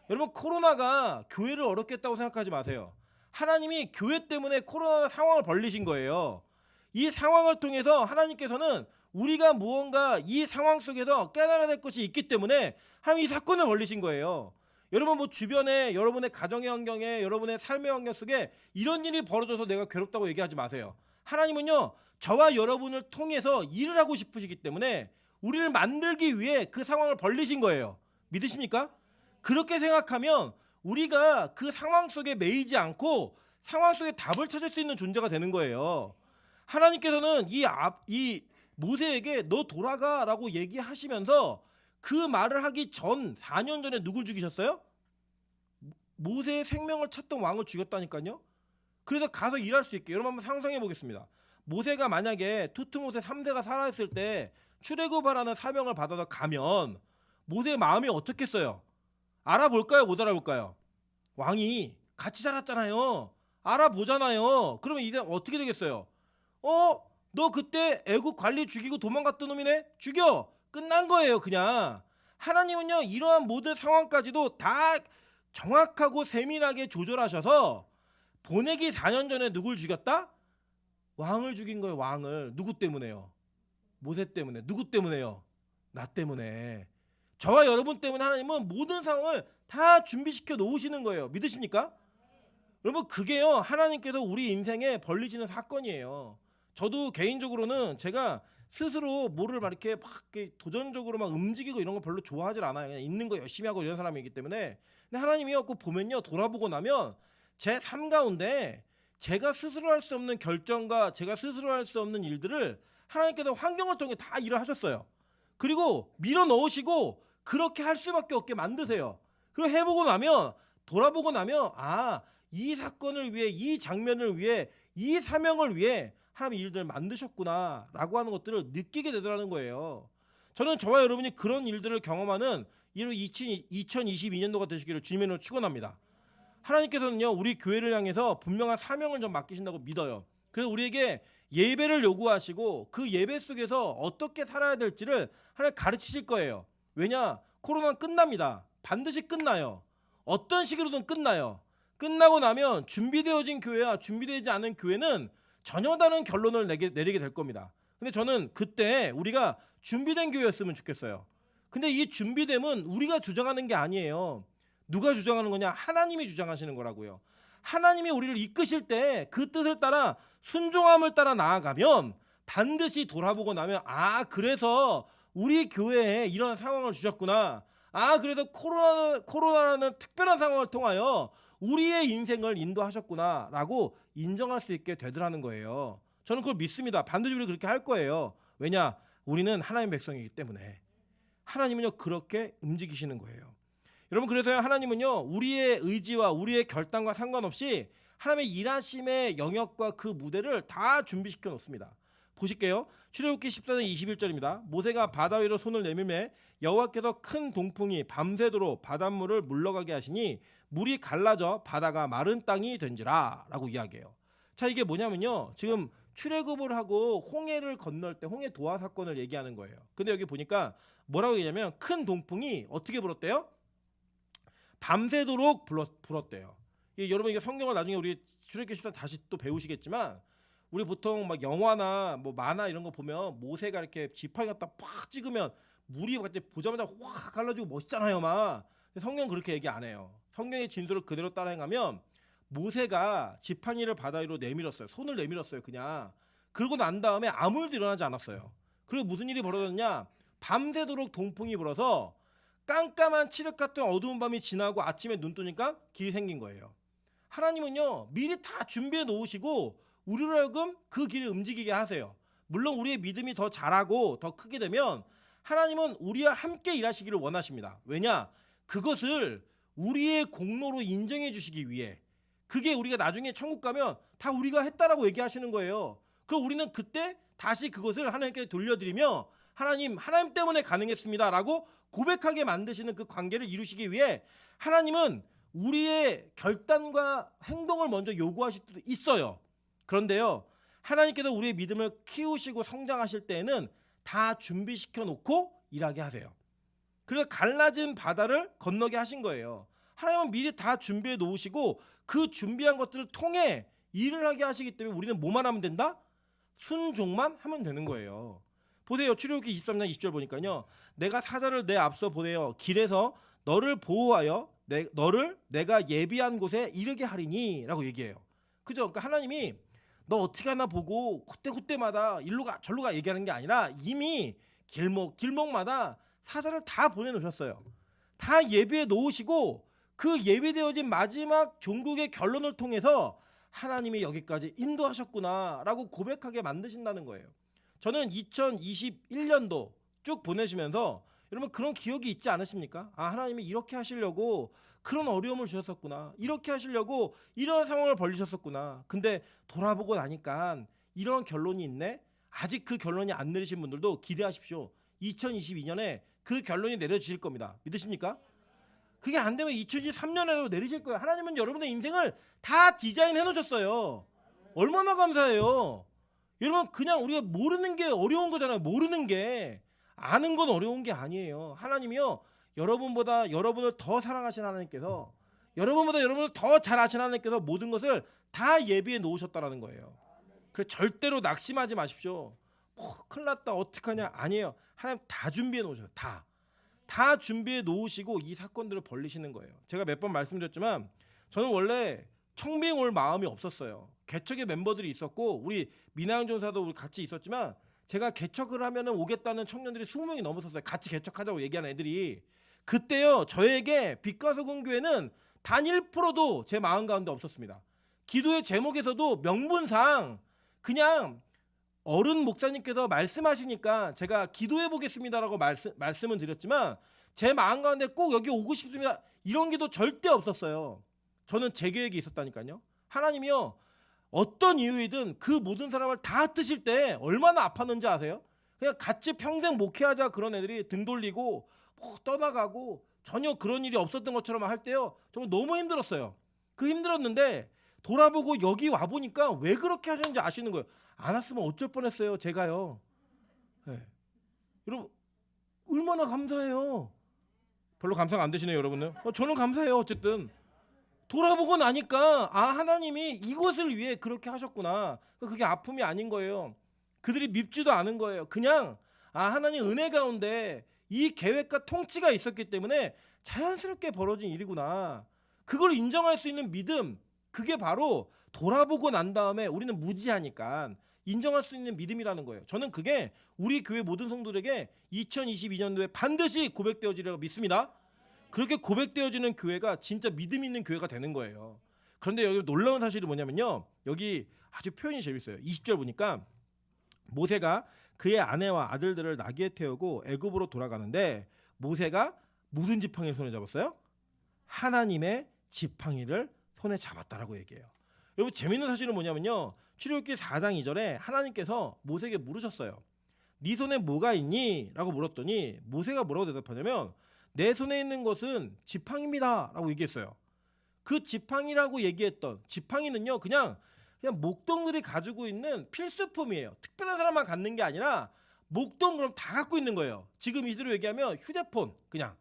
여러분, 코로나가 교회를 어렵게 했다고 생각하지 마세요. 하나님이 교회 때문에 코로나 상황을 벌리신 거예요. 이 상황을 통해서 하나님께서는 우리가 무언가 이 상황 속에서 깨달아야 될 것이 있기 때문에 하나님이 이 사건을 벌리신 거예요. 여러분 뭐 주변에 여러분의 가정의 환경에 여러분의 삶의 환경 속에 이런 일이 벌어져서 내가 괴롭다고 얘기하지 마세요. 하나님은요 저와 여러분을 통해서 일을 하고 싶으시기 때문에 우리를 만들기 위해 그 상황을 벌리신 거예요. 믿으십니까? 그렇게 생각하면 우리가 그 상황 속에 매이지 않고 상황 속에 답을 찾을 수 있는 존재가 되는 거예요. 하나님께서는 이 모세에게 너 돌아가라고 얘기하시면서 그 말을 하기 전 4년 전에 누굴 죽이셨어요? 모세의 생명을 찾던 왕을 죽였다니까요. 그래서 가서 일할 수 있게 여러분 한번 상상해 보겠습니다. 모세가 만약에 투트모세 3세가 살아있을 때 출애굽하라는 사명을 받아서 가면 모세의 마음이 어떻겠어요? 알아볼까요? 못 알아볼까요? 왕이 같이 자랐잖아요. 알아보잖아요. 그러면 이제 어떻게 되겠어요? 너 그때 애국 관리 죽이고 도망갔던 놈이네? 죽여! 끝난 거예요 그냥. 하나님은요 이러한 모든 상황까지도 다 정확하고 세밀하게 조절하셔서 보내기 4년 전에 누굴 죽였다? 왕을 죽인 거예요. 왕을. 누구 때문에요? 모세 때문에. 누구 때문에요? 나 때문에. 저와 여러분 때문에 하나님은 모든 상황을 다 준비시켜 놓으시는 거예요. 믿으십니까? 여러분 그게요 하나님께서 우리 인생에 벌리시는 사건이에요. 저도 개인적으로는 제가 스스로 뭐를 막 이렇게 도전적으로 막 움직이고 이런 거 별로 좋아하질 않아요. 그냥 있는 거 열심히 하고 이런 사람이기 때문에. 근데 하나님이요 꼭 보면요 돌아보고 나면 제 삶 가운데 제가 스스로 할 수 없는 결정과 제가 스스로 할 수 없는 일들을 하나님께서 환경을 통해 다 일을 하셨어요. 그리고 밀어 넣으시고 그렇게 할 수밖에 없게 만드세요. 그리고 해보고 나면 돌아보고 나면 이 사건을 위해 이 장면을 위해 이 사명을 위해 하나님이 일들을 만드셨구나 라고 하는 것들을 느끼게 되더라는 거예요. 저는 저와 여러분이 그런 일들을 경험하는 2022년도가 되시기를 주님의 이름으로 축원합니다. 하나님께서는요 우리 교회를 향해서 분명한 사명을 좀 맡기신다고 믿어요. 그래서 우리에게 예배를 요구하시고 그 예배 속에서 어떻게 살아야 될지를 하나님 가르치실 거예요. 왜냐? 코로나는 끝납니다. 반드시 끝나요. 어떤 식으로든 끝나요. 끝나고 나면 준비되어진 교회와 준비되지 않은 교회는 전혀 다른 결론을 내리게 될 겁니다. 근데 저는 그때 우리가 준비된 교회였으면 좋겠어요. 근데 이 준비됨은 우리가 주장하는 게 아니에요. 누가 주장하는 거냐? 하나님이 주장하시는 거라고요. 하나님이 우리를 이끄실 때 그 뜻을 따라 순종함을 따라 나아가면 반드시 돌아보고 나면 그래서 우리 교회에 이런 상황을 주셨구나. 그래서 코로나라는 특별한 상황을 통하여 우리의 인생을 인도하셨구나 라고 인정할 수 있게 되더라는 거예요. 저는 그걸 믿습니다. 반드시 우리 그렇게 할 거예요. 왜냐? 우리는 하나님의 백성이기 때문에. 하나님은요 그렇게 움직이시는 거예요. 여러분 그래서요 하나님은요 우리의 의지와 우리의 결단과 상관없이 하나님의 일하심의 영역과 그 무대를 다 준비시켜 놓습니다. 보실게요. 출애굽기 14장 21절입니다. 모세가 바다 위로 손을 내밀매 여호와께서 큰 동풍이 밤새도록 바닷물을 물러가게 하시니 물이 갈라져 바다가 마른 땅이 된지라 라고 이야기해요. 자 이게 뭐냐면요 지금 출애굽을 하고 홍해를 건널 때 홍해 도하 사건을 얘기하는 거예요. 근데 여기 보니까 뭐라고 얘기하냐면 큰 동풍이 어떻게 불었대요? 밤새도록 불었대요. 여러분 이게 성경을 나중에 우리 출애굽기 14장 다시 또 배우시겠지만 우리 보통 막 영화나 뭐 만화 이런 거 보면 모세가 이렇게 지팡이 갖다 팍 찍으면 물이 갑자기 보자마자 확 갈라지고 멋있잖아요 막. 성경은 그렇게 얘기 안 해요. 성경의 진술을 그대로 따라 행하면 모세가 지팡이를 바다 위로 내밀었어요. 손을 내밀었어요 그냥. 그러고 난 다음에 아무 일도 일어나지 않았어요. 그리고 무슨 일이 벌어졌냐? 밤새도록 동풍이 불어서 깜깜한 칠흑 같은 어두운 밤이 지나고 아침에 눈 뜨니까 길이 생긴 거예요. 하나님은요 미리 다 준비해 놓으시고 우리로 하여금 그 길을 움직이게 하세요. 물론 우리의 믿음이 더 자라고 더 크게 되면 하나님은 우리와 함께 일하시기를 원하십니다. 왜냐? 그것을 우리의 공로로 인정해 주시기 위해. 그게 우리가 나중에 천국 가면 다 우리가 했다라고 얘기하시는 거예요. 그럼 우리는 그때 다시 그것을 하나님께 돌려드리며 하나님 때문에 가능했습니다 라고 고백하게 만드시는 그 관계를 이루시기 위해 하나님은 우리의 결단과 행동을 먼저 요구하실 수도 있어요. 그런데요 하나님께서 우리의 믿음을 키우시고 성장하실 때에는 다 준비시켜 놓고 일하게 하세요. 그래서 갈라진 바다를 건너게 하신 거예요. 하나님은 미리 다 준비해 놓으시고 그 준비한 것들을 통해 일을 하게 하시기 때문에 우리는 뭐만 하면 된다? 순종만 하면 되는 거예요. 보세요. 출애굽기 23장 20절 보니까요. 내가 사자를 내 앞서 보내어 길에서 너를 보호하여 너를 내가 예비한 곳에 이르게 하리니라고 얘기해요. 그죠? 그러니까 하나님이 너 어떻게 하나 보고 그때마다 일로 가 절로 가 얘기하는 게 아니라 이미 길목마다 사자를 다 보내놓으셨어요. 다 예비해 놓으시고 그 예비되어진 마지막 종국의 결론을 통해서 하나님이 여기까지 인도하셨구나라고 고백하게 만드신다는 거예요. 저는 2021년도 쭉 보내시면서 여러분 그런 기억이 있지 않으십니까? 아, 하나님이 이렇게 하시려고 그런 어려움을 주셨었구나. 이렇게 하시려고 이런 상황을 벌리셨었구나. 근데 돌아보고 나니까 이런 결론이 있네. 아직 그 결론이 안 내리신 분들도 기대하십시오. 2022년에 그 결론이 내려지실 겁니다. 믿으십니까? 그게 안 되면 2023년에도 내리실 거예요. 하나님은 여러분의 인생을 다 디자인해 놓으셨어요. 얼마나 감사해요. 여러분 그냥 우리가 모르는 게 어려운 거잖아요. 모르는 게. 아는 건 어려운 게 아니에요. 하나님이요. 여러분보다 여러분을 더 사랑하신 하나님께서 여러분보다 여러분을 더 잘 아시는 하나님께서 모든 것을 다 예비해 놓으셨다라는 거예요. 그래서 절대로 낙심하지 마십시오. 큰일 났다 어떡하냐. 아니에요. 하나님 다 준비해 놓으셔요. 다 준비해 놓으시고 이 사건들을 벌리시는 거예요. 제가 몇 번 말씀드렸지만 저는 원래 청빙 올 마음이 없었어요. 개척의 멤버들이 있었고 우리 민하영 전사도 우리 같이 있었지만 제가 개척을 하면은 오겠다는 청년들이 20명이 넘었었어요. 같이 개척하자고 얘기하는 애들이. 그때요 저에게 빛과 소금 교회는 단 1%도 제 마음 가운데 없었습니다. 기도의 제목에서도 명분상 그냥 어른 목사님께서 말씀하시니까 제가 기도해 보겠습니다라고 말씀은 드렸지만 제 마음 가운데 꼭 여기 오고 싶습니다 이런 게도 절대 없었어요. 저는 제 계획이 있었다니까요. 하나님이요 어떤 이유이든 그 모든 사람을 다 뜨실 때 얼마나 아팠는지 아세요? 그냥 같이 평생 목회하자 그런 애들이 등 돌리고 떠나가고 전혀 그런 일이 없었던 것처럼 할 때요 정말 너무 힘들었어요. 그 힘들었는데 돌아보고 여기 와보니까 왜 그렇게 하셨는지 아시는 거예요. 안 왔으면 어쩔 뻔했어요 제가요. 네. 여러분 얼마나 감사해요. 별로 감사가 안 되시네요 여러분은. 저는 감사해요. 어쨌든 돌아보고 나니까 아 하나님이 이것을 위해 그렇게 하셨구나. 그게 아픔이 아닌 거예요. 그들이 밉지도 않은 거예요. 그냥 아 하나님 은혜 가운데 이 계획과 통치가 있었기 때문에 자연스럽게 벌어진 일이구나. 그걸 인정할 수 있는 믿음, 그게 바로 돌아보고 난 다음에 우리는 무지하니까 인정할 수 있는 믿음이라는 거예요. 저는 그게 우리 교회 모든 성도들에게 2022년도에 반드시 고백되어지리라고 믿습니다. 그렇게 고백되어지는 교회가 진짜 믿음 있는 교회가 되는 거예요. 그런데 여기 놀라운 사실이 뭐냐면요. 여기 아주 표현이 재밌어요. 20절 보니까 모세가 그의 아내와 아들들을 나귀에 태우고 애굽으로 돌아가는데 모세가 무슨 지팡이를 손에 잡았어요? 하나님의 지팡이를 손에 잡았다라고 얘기해요. 여러분 재밌는 사실은 뭐냐면요. 출애굽기 4장 2절에 하나님께서 모세에게 물으셨어요. 네 손에 뭐가 있니? 라고 물었더니 모세가 뭐라고 대답하냐면 내 손에 있는 것은 지팡이입니다 라고 얘기했어요. 그 지팡이라고 얘기했던 지팡이는요 그냥 목동들이 가지고 있는 필수품이에요. 특별한 사람만 갖는 게 아니라 목동 그럼 다 갖고 있는 거예요. 지금 이대로 얘기하면 휴대폰 그냥.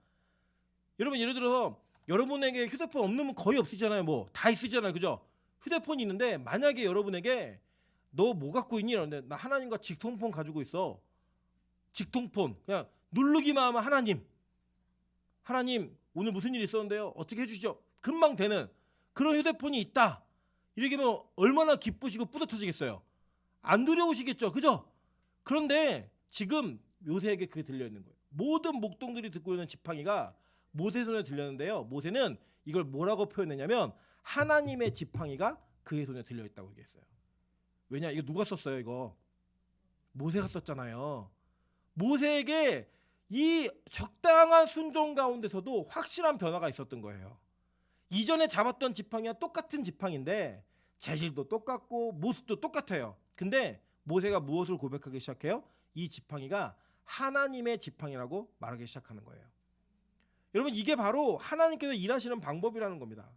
여러분 예를 들어서 여러분에게 휴대폰 없는 분 거의 없으시잖아요. 뭐 다 있으시잖아요. 그죠? 휴대폰이 있는데 만약에 여러분에게 너 뭐 갖고 있니? 이러는데 나 하나님과 직통폰 가지고 있어. 직통폰 그냥 누르기만 하면 하나님 오늘 무슨 일이 있었는데요. 어떻게 해주시죠? 금방 되는 그런 휴대폰이 있다. 이렇게 하면 얼마나 기쁘시고 뿌듯하시겠어요. 안 두려우시겠죠. 그죠? 그런데 지금 모세에게 그게 들려있는 거예요. 모든 목동들이 듣고 있는 지팡이가 모세 손에 들렸는데요. 모세는 이걸 뭐라고 표현했냐면 하나님의 지팡이가 그의 손에 들려있다고 얘기했어요. 왜냐? 이거 누가 썼어요? 이거 모세가 썼잖아요. 모세에게 이 적당한 순종 가운데서도 확실한 변화가 있었던 거예요. 이전에 잡았던 지팡이와 똑같은 지팡이인데 재질도 똑같고 모습도 똑같아요. 근데 모세가 무엇을 고백하기 시작해요? 이 지팡이가 하나님의 지팡이라고 말하기 시작하는 거예요. 여러분 이게 바로 하나님께서 일하시는 방법이라는 겁니다.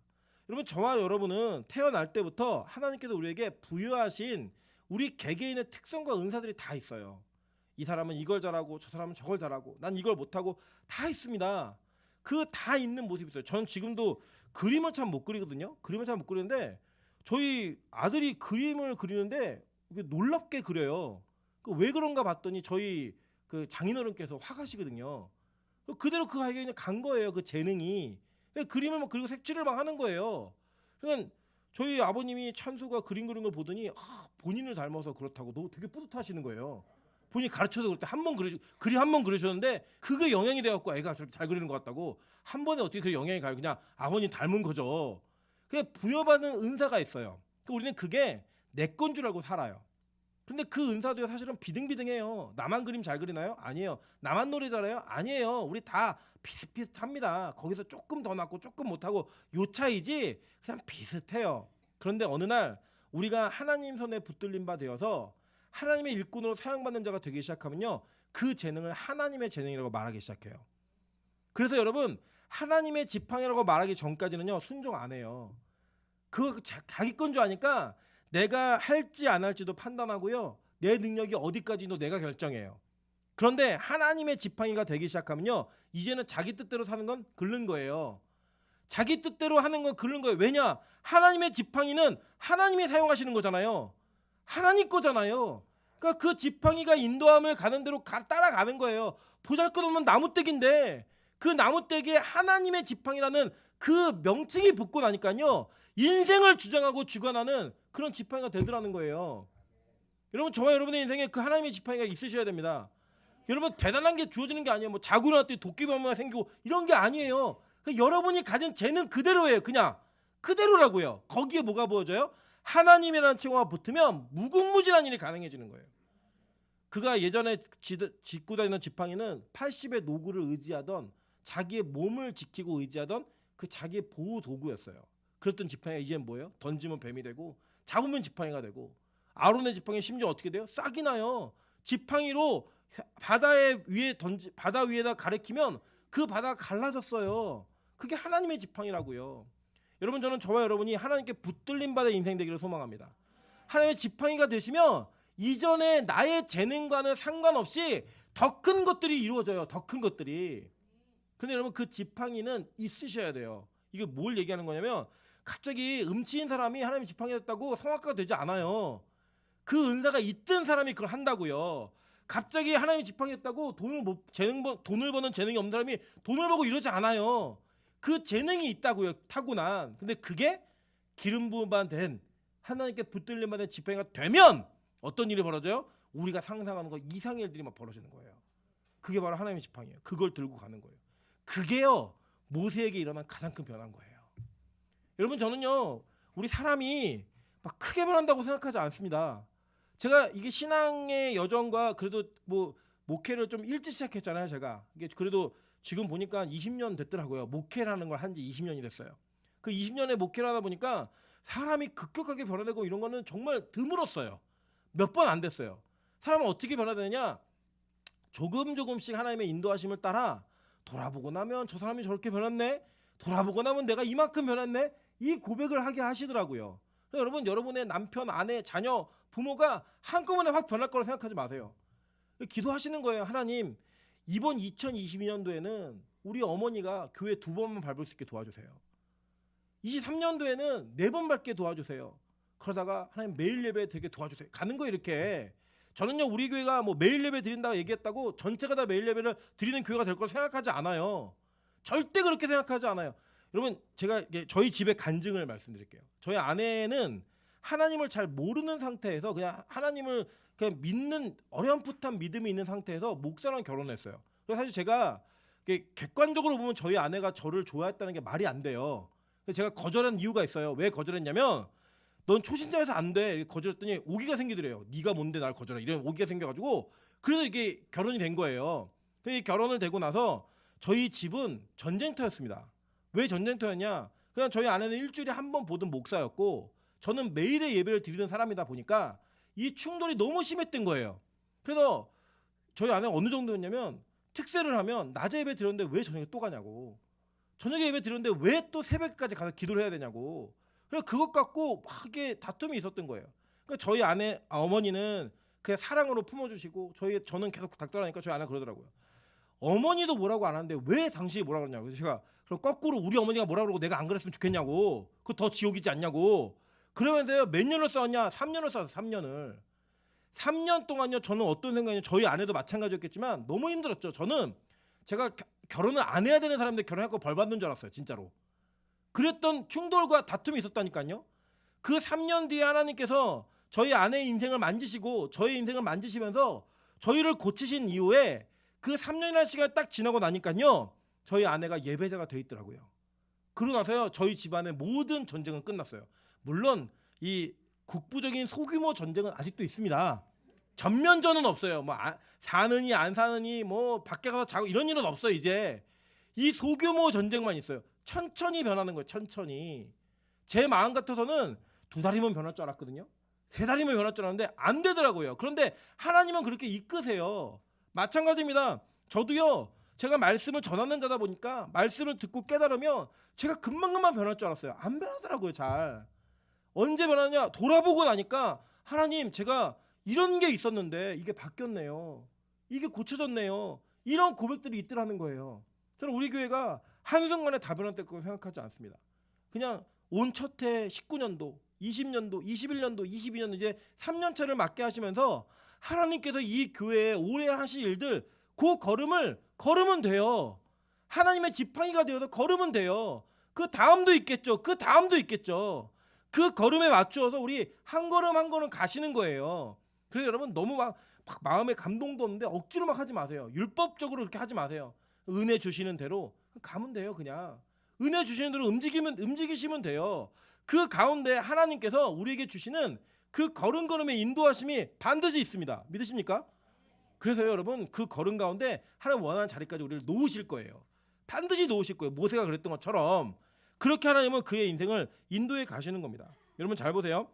여러분 저와 여러분은 태어날 때부터 하나님께서 우리에게 부여하신 우리 개개인의 특성과 은사들이 다 있어요. 이 사람은 이걸 잘하고 저 사람은 저걸 잘하고 난 이걸 못하고 다 있습니다. 그 다 있는 모습이 있어요. 저는 지금도 그림을 참 못 그리거든요. 그림을 잘 못 그리는데 저희 아들이 그림을 그리는데 이게 놀랍게 그려요. 왜 그런가 봤더니 저희 그 장인어른께서 화가시거든요. 그대로 그 아이가 그냥 간 거예요. 그 재능이. 그림을 막 그리고 색칠을 막 하는 거예요. 그러니까 저희 아버님이 찬수가 그림 그리는 걸 보더니 본인을 닮아서 그렇다고 너무 되게 뿌듯하시는 거예요. 본인이 가르쳐도 그럴 때 한 번 그림 한 번 그리셨는데 그게 영향이 돼갖고 애가 저렇게 잘 그리는 것 같다고 한 번에 어떻게 그 영향이 가요? 그냥 아버님 닮은 거죠. 그게 부여받은 은사가 있어요. 그러니까 우리는 그게 내 건 줄 알고 살아요. 근데 그 은사도 사실은 비등비등해요. 나만 그림 잘 그리나요? 아니에요. 나만 노래 잘해요? 아니에요. 우리 다 비슷비슷합니다. 거기서 조금 더 낫고 조금 못하고 요 차이지 그냥 비슷해요. 그런데 어느 날 우리가 하나님 손에 붙들린 바 되어서 하나님의 일꾼으로 사용받는 자가 되기 시작하면요, 그 재능을 하나님의 재능이라고 말하기 시작해요. 그래서 여러분, 하나님의 지팡이라고 말하기 전까지는요 순종 안 해요. 그거 자기 건 줄 아니까 내가 할지 안 할지도 판단하고요, 내 능력이 어디까지도 내가 결정해요. 그런데 하나님의 지팡이가 되기 시작하면요, 이제는 자기 뜻대로 사는 건 글른 거예요. 자기 뜻대로 하는 건 글른 거예요. 왜냐? 하나님의 지팡이는 하나님이 사용하시는 거잖아요. 하나님 거잖아요. 그러니까 그 지팡이가 인도함을 가는 대로 따라가는 거예요. 보잘것없는 나무떼기인데 그 나무떼기에 하나님의 지팡이라는 그 명칭이 붙고 나니까요, 인생을 주장하고 주관하는 그런 지팡이가 되더라는 거예요. 여러분, 저와 여러분의 인생에 그 하나님의 지팡이가 있으셔야 됩니다. 여러분, 대단한 게 주어지는 게 아니에요. 뭐 자고 일어났더니 도끼발만 생기고 이런 게 아니에요. 여러분이 가진 재능 그대로예요. 그냥 그대로라고요. 거기에 뭐가 부어져요? 하나님이라는 칭호가 붙으면 무궁무진한 일이 가능해지는 거예요. 그가 예전에 짚고 다니는 지팡이는 80의 노구를 의지하던, 자기의 몸을 지키고 의지하던 그 자기의 보호 도구였어요. 그랬던 지팡이가 이제는 뭐예요? 던지면 뱀이 되고 잡으면 지팡이가 되고, 아론의 지팡이 심지어 어떻게 돼요? 싹이 나요. 지팡이로 바다 위에다 가리키면 그 바다가 갈라졌어요. 그게 하나님의 지팡이라고요. 여러분, 저는 저와 여러분이 하나님께 붙들림 받은 인생 되기를 소망합니다. 하나님의 지팡이가 되시면 이전에 나의 재능과는 상관없이 더 큰 것들이 이루어져요. 더 큰 것들이. 근데 여러분, 그 지팡이는 있으셔야 돼요. 이게 뭘 얘기하는 거냐면, 갑자기 음치인 사람이 하나님의 지팡이 됐다고 성악가가 되지 않아요. 그 은사가 있던 사람이 그걸 한다고요. 갑자기 하나님의 지팡이 됐다고 돈을 버는 재능이 없는 사람이 돈을 벌고 이러지 않아요. 그 재능이 있다고요, 타고난. 근데 그게 기름 부음만 된 하나님께 붙들림 받은 지팡이가 되면 어떤 일이 벌어져요? 우리가 상상하는 거 이상의 일들이 막 벌어지는 거예요. 그게 바로 하나님의 지팡이에요. 그걸 들고 가는 거예요. 그게요, 모세에게 일어난 가장 큰 변화인 거예요. 여러분, 저는요, 우리 사람이 막 크게 변한다고 생각하지 않습니다. 제가 이게 신앙의 여정과 그래도 뭐 목회를 좀 일찍 시작했잖아요. 제가 이게 그래도 지금 보니까 20년 됐더라고요. 목회라는 걸 한 지 20년이 됐어요. 그 20년의 목회를 하다 보니까 사람이 급격하게 변화되고 이런 거는 정말 드물었어요. 몇 번 안 됐어요. 사람은 어떻게 변화되느냐? 조금씩 하나님의 인도하심을 따라 돌아보고 나면 저 사람이 저렇게 변했네, 돌아보고 나면 내가 이만큼 변했네, 이 고백을 하게 하시더라고요. 여러분, 여러분의 남편, 아내, 자녀, 부모가 한꺼번에 확 변할 거라 생각하지 마세요. 기도하시는 거예요. 하나님, 이번 2022년도에는 우리 어머니가 교회 2번만 밟을 수 있게 도와주세요. 23년도에는 4번 밟게 도와주세요. 그러다가 하나님 매일 예배 되게 도와주세요. 가는 거 이렇게. 저는요, 우리 교회가 뭐 매일 예배 드린다고 얘기했다고 전체가 다 매일 예배를 드리는 교회가 될 거라 생각하지 않아요. 절대 그렇게 생각하지 않아요. 여러분, 제가 저희 집의 간증을 말씀드릴게요. 저희 아내는 하나님을 잘 모르는 상태에서 그냥 하나님을 그냥 믿는 어렴풋한 믿음이 있는 상태에서 목사랑 결혼했어요. 그래서 사실 제가 객관적으로 보면 저희 아내가 저를 좋아했다는 게 말이 안 돼요. 그래서 제가 거절한 이유가 있어요. 왜 거절했냐면, 넌 초신자여서 안 돼, 이렇게 거절했더니 오기가 생기더래요. 네가 뭔데 날 거절해, 이런 오기가 생겨가지고, 그래서 이게 결혼이 된 거예요. 이 결혼을 되고 나서 저희 집은 전쟁터였습니다. 왜 전쟁터였냐? 그냥 저희 아내는 일주일에 한 번 보던 목사였고, 저는 매일의 예배를 드리는 사람이다 보니까 이 충돌이 너무 심했던 거예요. 그래서 저희 아내가 어느 정도였냐면, 특세를 하면 낮에 예배 드렸는데 왜 저녁에 또 가냐고, 저녁에 예배 드렸는데 왜 또 새벽까지 가서 기도를 해야 되냐고. 그래서 그것 갖고 막 이게 다툼이 있었던 거예요. 그러니까 저희 어머니는 그냥 사랑으로 품어주시고, 저는 계속 닥달하니까 저희 아내가 그러더라고요. 어머니도 뭐라고 안 하는데 왜 당신이 뭐라 그러냐고. 그래서 제가 그럼 거꾸로 우리 어머니가 뭐라 그러고 내가 안 그랬으면 좋겠냐고. 그거 더 지옥이지 않냐고. 그러면서요, 몇 년을 싸웠냐? 3년을 싸웠어요. 3년을. 3년 동안요, 저는 어떤 생각이냐, 저희 아내도 마찬가지였겠지만 너무 힘들었죠. 저는 제가 결혼을 안 해야 되는 사람인데 결혼하고 벌 받는 줄 알았어요. 진짜로. 그랬던 충돌과 다툼이 있었다니까요. 그 3년 뒤에 하나님께서 저희 아내의 인생을 만지시고 저의 인생을 만지시면서 저희를 고치신 이후에 그 3년이라는 시간이 딱 지나고 나니까요, 저희 아내가 예배자가 돼 있더라고요. 그러고 나서요, 저희 집안의 모든 전쟁은 끝났어요. 물론 이 국부적인 소규모 전쟁은 아직도 있습니다. 전면전은 없어요. 뭐 사느니 안 사느니 뭐 밖에 가서 자고 이런 일은 없어요. 이제 이 소규모 전쟁만 있어요. 천천히 변하는 거예요. 천천히. 제 마음 같아서는 2달이면 변할 줄 알았거든요. 3달이면 변할 줄 알았는데 안 되더라고요. 그런데 하나님은 그렇게 이끄세요. 마찬가지입니다. 저도요, 제가 말씀을 전하는 자다 보니까 말씀을 듣고 깨달으면 제가 금방금방 변할 줄 알았어요. 안 변하더라고요. 잘. 언제 변하냐, 돌아보고 나니까 하나님, 제가 이런 게 있었는데 이게 바뀌었네요. 이게 고쳐졌네요. 이런 고백들이 있더라는 거예요. 저는 우리 교회가 한순간에 다 변했다고 생각하지 않습니다. 그냥 온 첫 해 19년도, 20년도, 21년도, 22년도 이제 3년 차를 맞게 하시면서 하나님께서 이 교회에 오래 하실 일들 그 걸으면 돼요. 하나님의 지팡이가 되어서 걸으면 돼요. 그 다음도 있겠죠. 그 다음도 있겠죠. 그 걸음에 맞추어서 우리 한 걸음 한 걸음 가시는 거예요. 그래서 여러분 너무 막 마음에 감동도 없는데 억지로 막 하지 마세요. 율법적으로 그렇게 하지 마세요. 은혜 주시는 대로 가면 돼요. 그냥 은혜 주시는 대로 움직이시면 돼요. 그 가운데 하나님께서 우리에게 주시는 그 걸음걸음의 인도하심이 반드시 있습니다. 믿으십니까? 그래서 여러분 그 걸음 가운데 하나님 원하는 자리까지 우리를 놓으실 거예요. 반드시 놓으실 거예요. 모세가 그랬던 것처럼 그렇게 하나님은 그의 인생을 인도해 가시는 겁니다. 여러분 잘 보세요.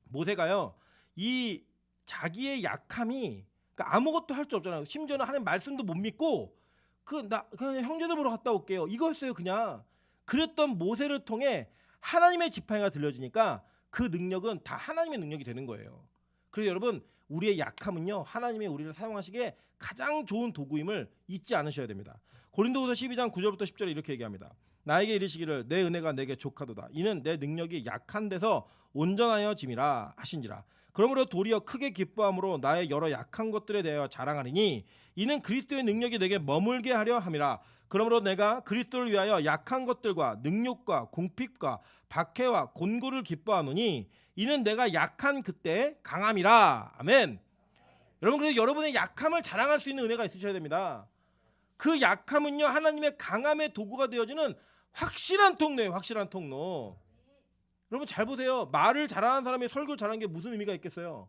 모세가요, 이 자기의 약함이, 그러니까 아무것도 할 수 없잖아요. 심지어는 하나님 말씀도 못 믿고 그냥 형제들 보러 갔다 올게요, 이거였어요. 그냥 그랬던 모세를 통해 하나님의 지팡이가 들려지니까 그 능력은 다 하나님의 능력이 되는 거예요. 그래서 여러분 우리의 약함은요, 하나님의 우리를 사용하시기에 가장 좋은 도구임을 잊지 않으셔야 됩니다. 고린도후서 12장 9절부터 10절에 이렇게 얘기합니다. 나에게 이르시기를 내 은혜가 내게 족하도다. 이는 내 능력이 약한 데서 온전하여짐이라 하신지라. 그러므로 도리어 크게 기뻐함으로 나의 여러 약한 것들에 대하여 자랑하리니 이는 그리스도의 능력이 내게 머물게 하려 함이라. 그러므로 내가 그리스도를 위하여 약한 것들과 능욕과 궁핍과 박해와 곤고를 기뻐하노니 이는 내가 약한 그때 강함이라. 아멘. 여러분, 그래서 여러분의 약함을 자랑할 수 있는 은혜가 있으셔야 됩니다. 그 약함은요, 하나님의 강함의 도구가 되어지는 확실한 통로예요. 확실한 통로. 여러분 잘 보세요. 말을 잘하는 사람이 설교 잘하는 게 무슨 의미가 있겠어요?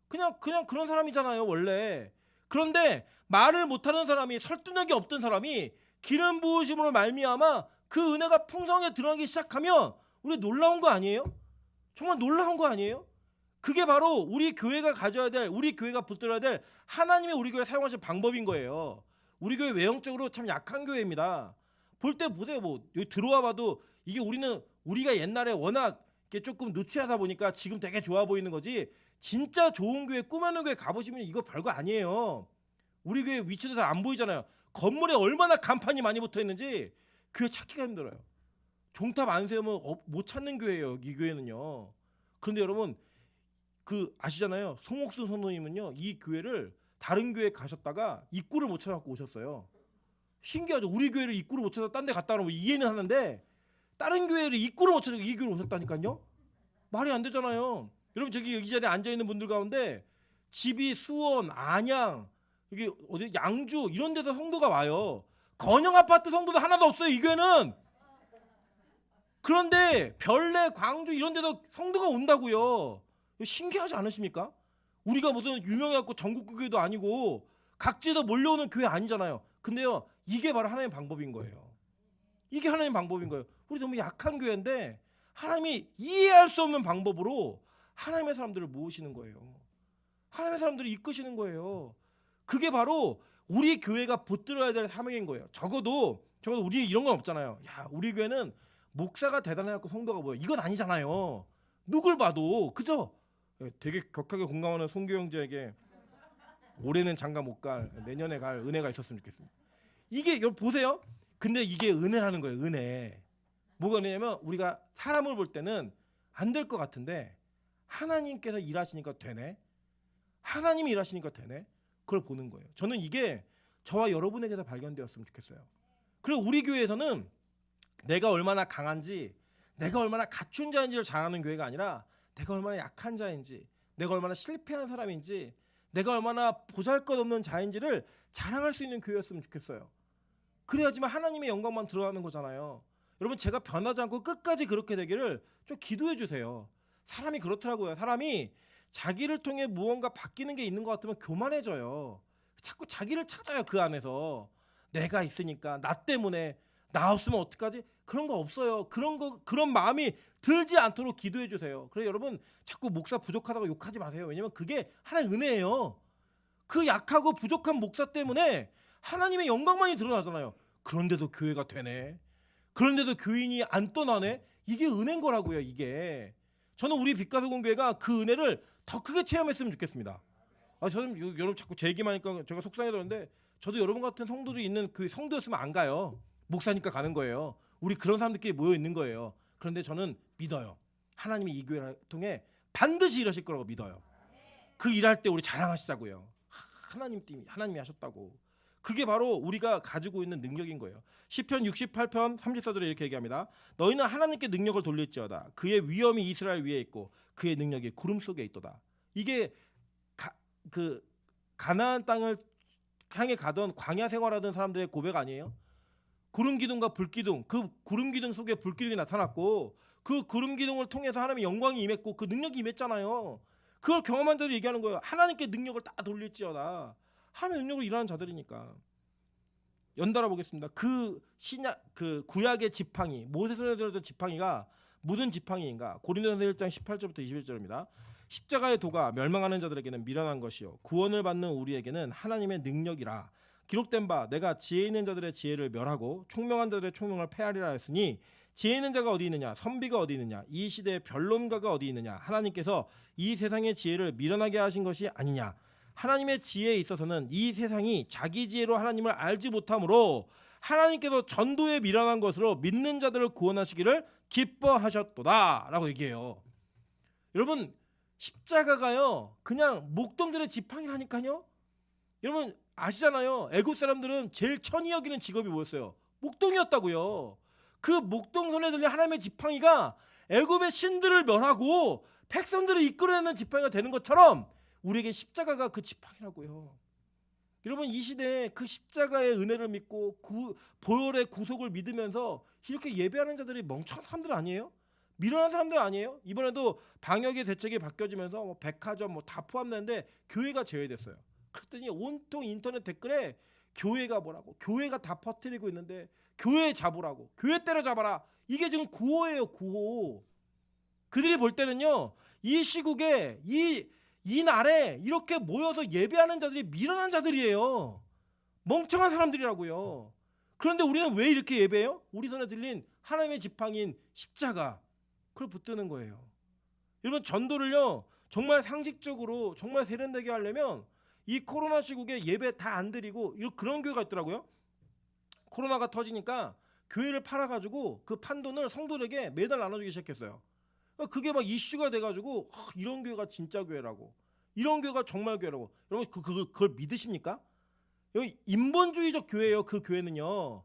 그냥 그런 사람이잖아요, 원래. 그런데 말을 못하는 사람이, 설득력이 없던 사람이 기름 부으심으로 말미암아 그 은혜가 풍성하게 드러나기 시작하면 우리 놀라운 거 아니에요? 정말 놀라운 거 아니에요? 그게 바로 우리 교회가 가져야 될, 우리 교회가 붙들어야 될 하나님이 우리 교회 사용하실 방법인 거예요. 우리 교회 외형적으로 참 약한 교회입니다. 볼 때 보세요. 뭐 여기 들어와 봐도 이게 우리가 옛날에 워낙 이렇게 조금 누추하다 보니까 지금 되게 좋아 보이는 거지, 진짜 좋은 교회, 꾸며놓은 교회 가보시면 이거 별거 아니에요. 우리 교회 위치도 잘 안 보이잖아요. 건물에 얼마나 간판이 많이 붙어 있는지 교회 찾기가 힘들어요. 종탑 안 세우면 못 찾는 교회예요, 이 교회는요. 그런데 여러분 그 아시잖아요. 송옥순 선생님은요, 이 교회를 다른 교회 가셨다가 입구를 못 찾아갖고 오셨어요. 신기하죠. 우리 교회를 입구를 못 찾아서 딴 데 갔다 오면 이해는 하는데 다른 교회를 입구를 못 찾아서 이 교회로 오셨다니까요. 말이 안 되잖아요. 여러분 저기 이 자리에 앉아있는 분들 가운데 집이 수원, 안양, 여기 어디 양주 이런 데서 성도가 와요. 건영 아파트 성도도 하나도 없어요, 이 교회는. 그런데 별내, 광주 이런 데도 성도가 온다고요. 신기하지 않으십니까? 우리가 무슨 유명해갖고 전국 교회도 아니고 각지에서 몰려오는 교회 아니잖아요. 근데요, 이게 바로 하나님의 방법인 거예요. 이게 하나님의 방법인 거예요. 우리 너무 약한 교회인데 하나님이 이해할 수 없는 방법으로 하나님의 사람들을 모으시는 거예요. 하나님의 사람들을 이끄시는 거예요. 그게 바로 우리 교회가 붙들어야 될 사명인 거예요. 적어도 우리 이런 건 없잖아요. 야, 우리 교회는 목사가 대단해갖고 성도가 뭐야, 이건 아니잖아요. 누굴 봐도. 그죠? 되게 격하게 공감하는 송교 형제에게 올해는 장가 못 갈, 내년에 갈 은혜가 있었으면 좋겠습니다. 이게 여러분 보세요. 근데 이게 은혜라는 거예요. 은혜. 뭐가 은혜냐면 우리가 사람을 볼 때는 안 될 것 같은데 하나님께서 일하시니까 되네. 하나님이 일하시니까 되네. 그걸 보는 거예요. 저는 이게 저와 여러분에게서 발견되었으면 좋겠어요. 그리고 우리 교회에서는 내가 얼마나 강한지, 내가 얼마나 갖춘 자인지를 자랑하는 교회가 아니라 내가 얼마나 약한 자인지, 내가 얼마나 실패한 사람인지, 내가 얼마나 보잘것없는 자인지를 자랑할 수 있는 교회였으면 좋겠어요. 그래야지만 하나님의 영광만 드러나는 거잖아요. 여러분, 제가 변하지 않고 끝까지 그렇게 되기를 좀 기도해 주세요. 사람이 그렇더라고요. 사람이 자기를 통해 무언가 바뀌는 게 있는 것 같으면 교만해져요. 자꾸 자기를 찾아요. 그 안에서 내가 있으니까, 나 때문에, 나 없으면 어떡하지? 그런 거 없어요. 그런 마음이 들지 않도록 기도해 주세요. 그래서 여러분, 자꾸 목사 부족하다고 욕하지 마세요. 왜냐면 그게 하나의 은혜예요. 그 약하고 부족한 목사 때문에 하나님의 영광만이 드러나잖아요. 그런데도 교회가 되네. 그런데도 교인이 안 떠나네. 이게 은혜인 거라고요. 이게. 저는 우리 빛가서 공교회가 그 은혜를 더 크게 체험했으면 좋겠습니다. 저는 여러분 자꾸 제 얘기만 하니까 제가 속상해졌는데, 저도 여러분 같은 성도들이 있는 그 성도였으면 안 가요. 목사니까 가는 거예요. 우리 그런 사람들끼리 모여 있는 거예요. 그런데 저는 믿어요. 하나님이 이 교회를 통해 반드시 일하실 거라고 믿어요. 그 일할 때 우리 자랑하시자고요. 하나님이 하셨다고. 그게 바로 우리가 가지고 있는 능력인 거예요. 시편 68편 34절에 이렇게 얘기합니다. 너희는 하나님께 능력을 돌릴지어다. 그의 위엄이 이스라엘 위에 있고 그의 능력이 구름 속에 있도다. 이게 가나안 땅을 향해 가던 광야 생활하던 사람들의 고백 아니에요? 구름 기둥과 불 기둥, 그 구름 기둥 속에 불 기둥이 나타났고, 그 구름 기둥을 통해서 하나님의 영광이 임했고 그 능력이 임했잖아요. 그걸 경험한 자들이 얘기하는 거예요. 하나님께 능력을 다 돌릴지어다. 하나님의 능력으로 일하는 자들이니까. 연달아 보겠습니다. 그 구약의 지팡이, 모세 손에 들었던 지팡이가 무슨 지팡이인가? 고린도전서 1장 18절부터 21절입니다. 십자가의 도가 멸망하는 자들에게는 미련한 것이요 구원을 받는 우리에게는 하나님의 능력이라. 기록된 바 내가 지혜 있는 자들의 지혜를 멸하고 총명한 자들의 총명을 패하리라 했으니, 지혜 있는 자가 어디 있느냐, 선비가 어디 있느냐, 이 시대의 변론가가 어디 있느냐. 하나님께서 이 세상의 지혜를 미련하게 하신 것이 아니냐. 하나님의 지혜에 있어서는 이 세상이 자기 지혜로 하나님을 알지 못하므로 하나님께서 전도에 미련한 것으로 믿는 자들을 구원하시기를 기뻐하셨도다 라고 얘기해요. 여러분, 십자가가요 그냥 목동들의 지팡이라니까요. 여러분 아시잖아요. 애굽 사람들은 제일 천히 여기는 직업이 뭐였어요? 목동이었다고요. 그 목동 손에 들린 하나님의 지팡이가 애굽의 신들을 멸하고 백성들을 이끌어내는 지팡이가 되는 것처럼 우리에게 십자가가 그 지팡이라고요. 여러분, 이 시대에 그 십자가의 은혜를 믿고 보혈의 구속을 믿으면서 이렇게 예배하는 자들이 멍청한 사람들 아니에요? 미련한 사람들 아니에요? 이번에도 방역의 대책이 바뀌어지면서 백화점 다 포함되는데 교회가 제외됐어요. 그랬더니 온통 인터넷 댓글에 교회가 뭐라고, 교회가 다 퍼뜨리고 있는데 교회 잡으라고, 교회 때려잡아라. 이게 지금 구호예요, 구호. 그들이 볼 때는요, 이 시국에 이 날에 이렇게 모여서 예배하는 자들이 미련한 자들이에요. 멍청한 사람들이라고요. 그런데 우리는 왜 이렇게 예배해요? 우리 손에 들린 하나님의 지팡이인 십자가, 그걸 붙드는 거예요. 여러분, 전도를요 정말 상식적으로 정말 세련되게 하려면 이 코로나 시국에 예배 다 안 드리고 그런 교회가 있더라고요. 코로나가 터지니까 교회를 팔아가지고 그 판돈을 성도들에게 매달 나눠주기 시작했어요. 그게 막 이슈가 돼가지고 이런 교회가 진짜 교회라고, 이런 교회가 정말 교회라고. 여러분 그걸 믿으십니까? 여기 인본주의적 교회예요. 그 교회는요,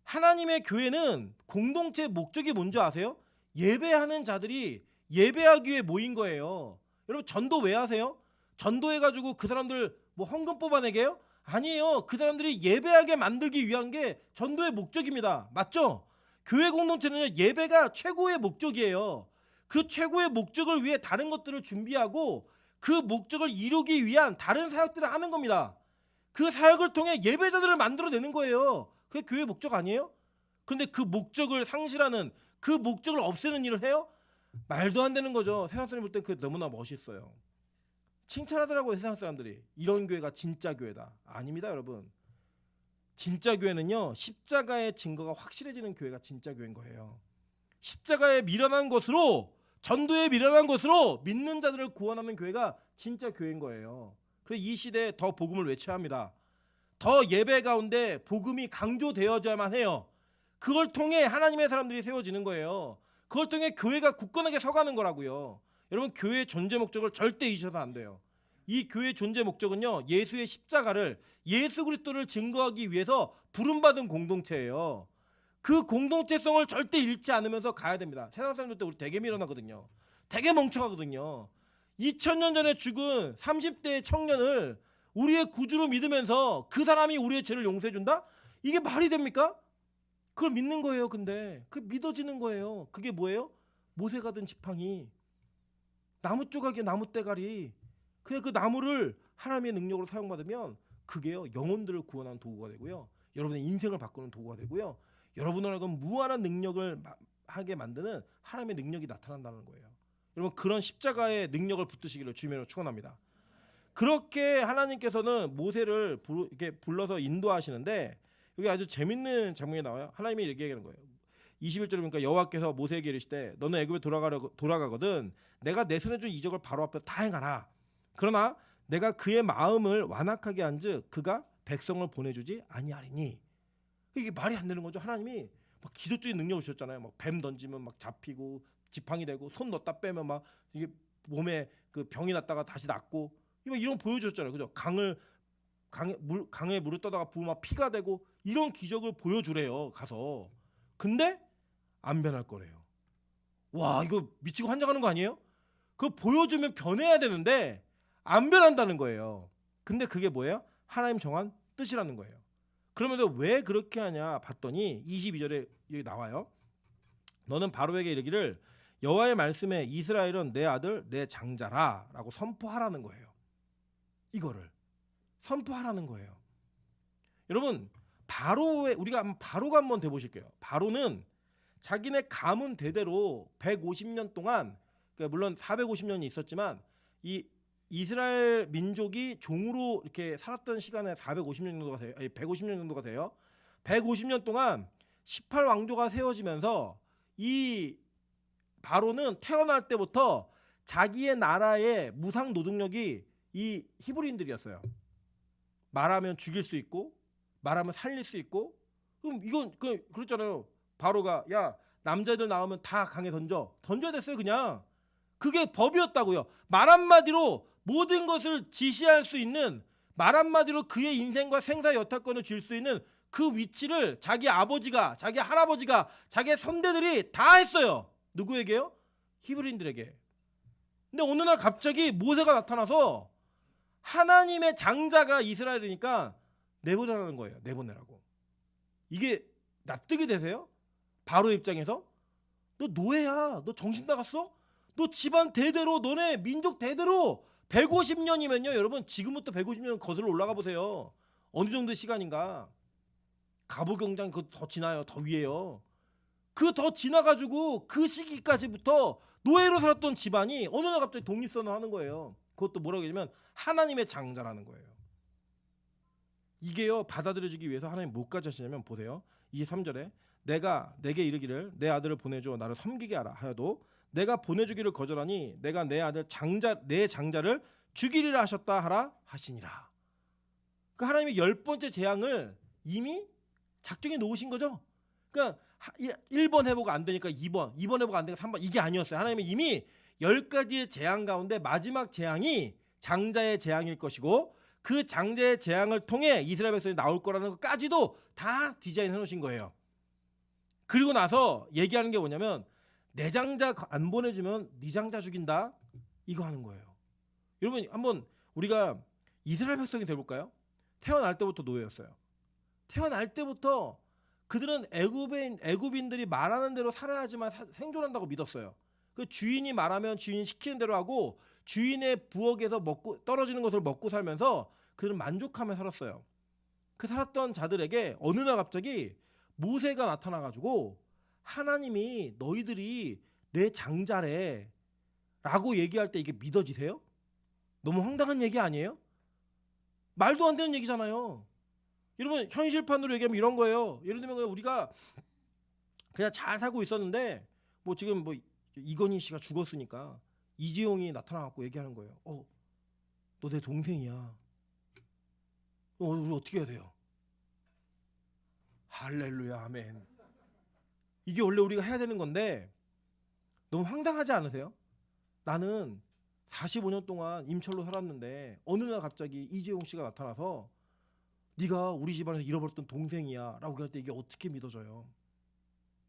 하나님의 교회는 공동체 목적이 뭔지 아세요? 예배하는 자들이 예배하기 위해 모인 거예요. 여러분, 전도 왜 하세요? 전도해가지고 그 사람들 뭐 헌금 뽑아내게요? 아니에요. 그 사람들이 예배하게 만들기 위한 게 전도의 목적입니다. 맞죠? 교회 공동체는 예배가 최고의 목적이에요. 그 최고의 목적을 위해 다른 것들을 준비하고 그 목적을 이루기 위한 다른 사역들을 하는 겁니다. 그 사역을 통해 예배자들을 만들어내는 거예요. 그게 교회의 목적 아니에요? 그런데 그 목적을 상실하는, 그 목적을 없애는 일을 해요? 말도 안 되는 거죠. 세상 사람이 볼 때 그게 너무나 멋있어요. 칭찬하더라고요, 세상 사람들이. 이런 교회가 진짜 교회다. 아닙니다, 여러분. 진짜 교회는요, 십자가의 증거가 확실해지는 교회가 진짜 교회인 거예요. 십자가에 미련한 것으로, 전도에 미련한 것으로 믿는 자들을 구원하는 교회가 진짜 교회인 거예요. 그래서 이 시대에 더 복음을 외쳐야 합니다. 더 예배 가운데 복음이 강조되어져야만 해요. 그걸 통해 하나님의 사람들이 세워지는 거예요. 그걸 통해 교회가 굳건하게 서가는 거라고요. 여러분, 교회의 존재 목적을 절대 잊으셔서는 안 돼요. 이 교회의 존재 목적은요, 예수의 십자가를, 예수 그리스도를 증거하기 위해서 부름받은 공동체예요. 그 공동체성을 절대 잃지 않으면서 가야 됩니다. 세상 사람들 때 우리 되게 밀어나거든요. 되게 멍청하거든요. 2000년 전에 죽은 30대의 청년을 우리의 구주로 믿으면서 그 사람이 우리의 죄를 용서해 준다? 이게 말이 됩니까? 그걸 믿는 거예요. 근데 그 믿어지는 거예요. 그게 뭐예요? 모세가 든 지팡이, 나무 조각이, 나무 대가리. 그냥 그 나무를 하나님의 능력으로 사용받으면 그게요, 영혼들을 구원하는 도구가 되고요, 여러분의 인생을 바꾸는 도구가 되고요, 여러분들하고 무한한 능력을 하게 만드는 하나님의 능력이 나타난다는 거예요. 여러분, 그런 십자가의 능력을 붙드시기를 주님으로 축원합니다. 그렇게 하나님께서는 모세를 이렇게 불러서 인도하시는데, 여기 아주 재밌는 장면이 나와요. 하나님이 이렇게 얘기하는 거예요. 21절에 보니까 여호와께서 모세에게 이르시되 너는 애굽에 돌아가거든 내가 내 손에 준 이적을 바로 앞에 다 행하라. 그러나 내가 그의 마음을 완악하게 한즉 그가 백성을 보내주지 아니하리니. 이게 말이 안 되는 거죠. 하나님이 막 기술적인 능력을 주셨잖아요. 막 뱀 던지면 막 잡히고 지팡이 되고, 손 넣었다 빼면 막 이게 몸에 그 병이 났다가 다시 낫고, 이런 거 보여주셨잖아요. 그죠? 강에 물을 떠다가 부으면 막 피가 되고, 이런 기적을 보여주래요, 가서. 근데 안 변할 거래요. 와, 이거 미치고 환장하는 거 아니에요? 그거 보여주면 변해야 되는데 안 변한다는 거예요. 근데 그게 뭐예요? 하나님 정한 뜻이라는 거예요. 그러면 왜 그렇게 하냐 봤더니 22절에 여기 나와요. 너는 바로에게 이르기를 여호와의 말씀에 이스라엘은 내 아들 내 장자라 라고 선포하라는 거예요. 이거를 선포하라는 거예요. 여러분, 우리가 바로가 한번 돼보실게요. 바로는 자기네 가문 대대로 150년 동안, 그러니까 물론 450년이 있었지만 이 이스라엘 민족이 종으로 이렇게 살았던 시간에 450년 정도가 돼요. 150년 정도가 돼요. 150년 동안 18왕조가 세워지면서 이 바로는 태어날 때부터 자기의 나라의 무상 노동력이 이 히브리인들이었어요. 말하면 죽일 수 있고 말하면 살릴 수 있고. 그럼 이건 그렇잖아요. 바로가 야, 남자들 나오면 다 강에 던져야 됐어요. 그냥 그게 법이었다고요. 말 한마디로 모든 것을 지시할 수 있는, 말 한마디로 그의 인생과 생사 여탈권을 줄 수 있는 그 위치를 자기 아버지가, 자기 할아버지가, 자기 선대들이 다 했어요. 누구에게요? 히브리인들에게. 근데 어느 날 갑자기 모세가 나타나서 하나님의 장자가 이스라엘이니까 내보내라는 거예요. 내보내라고. 이게 납득이 되세요? 바로 입장에서 너 노예야. 너 정신 나갔어? 너 집안 대대로, 너네 민족 대대로 150년이면요. 여러분, 지금부터 150년 거슬러 올라가 보세요. 어느 정도의 시간인가. 가보경장 그거 더 지나요. 더 위에요. 그 더 지나가지고 그 시기까지부터 노예로 살았던 집안이 어느 날 갑자기 독립선언을 하는 거예요. 그것도 뭐라고 하냐면 하나님의 장자라는 거예요. 이게요, 받아들여지기 위해서 하나님 뭐까지 하시냐면 보세요. 23절에 내가 내게 이르기를 내 아들을 보내줘 나를 섬기게 하라 하여도 내가 보내주기를 거절하니 내가 내 아들 내 장자를 죽이리라 하셨다 하라 하시니라. 그 하나님이 10번째 재앙을 이미 작정해 놓으신 거죠. 그러니까 1번 해보고 안 되니까 2번 해보고 안 되니까 3번, 이게 아니었어요. 하나님이 이미 10가지의 재앙 가운데 마지막 재앙이 장자의 재앙일 것이고, 그 장자의 재앙을 통해 이스라엘 백성이 나올 거라는 것까지도 다 디자인해 놓으신 거예요. 그리고 나서 얘기하는 게 뭐냐면 내 장자 안 보내주면 네 장자 죽인다, 이거 하는 거예요. 여러분, 한번 우리가 이스라엘 백성이 돼볼까요? 태어날 때부터 노예였어요. 태어날 때부터 그들은 애굽인들이 말하는 대로 살아야지만 생존한다고 믿었어요. 그 주인이 말하면 주인이 시키는 대로 하고 주인의 부엌에서 떨어지는 것을 먹고 살면서 그들은 만족하며 살았어요. 그 살았던 자들에게 어느 날 갑자기 모세가 나타나가지고 하나님이 너희들이 내 장자래 라고 얘기할 때 이게 믿어지세요? 너무 황당한 얘기 아니에요? 말도 안 되는 얘기잖아요. 여러분, 현실판으로 얘기하면 이런 거예요. 예를 들면 우리가 그냥 잘 살고 있었는데 뭐 지금 뭐 이건희 씨가 죽었으니까 이재용이 나타나갖고 얘기하는 거예요. 너 내 동생이야. 우리 어떻게 해야 돼요? 할렐루야, 아멘. 이게 원래 우리가 해야 되는 건데 너무 황당하지 않으세요? 나는 45년 동안 임철로 살았는데 어느 날 갑자기 이재용 씨가 나타나서 네가 우리 집안에서 잃어버렸던 동생이야 라고 할 때 이게 어떻게 믿어져요?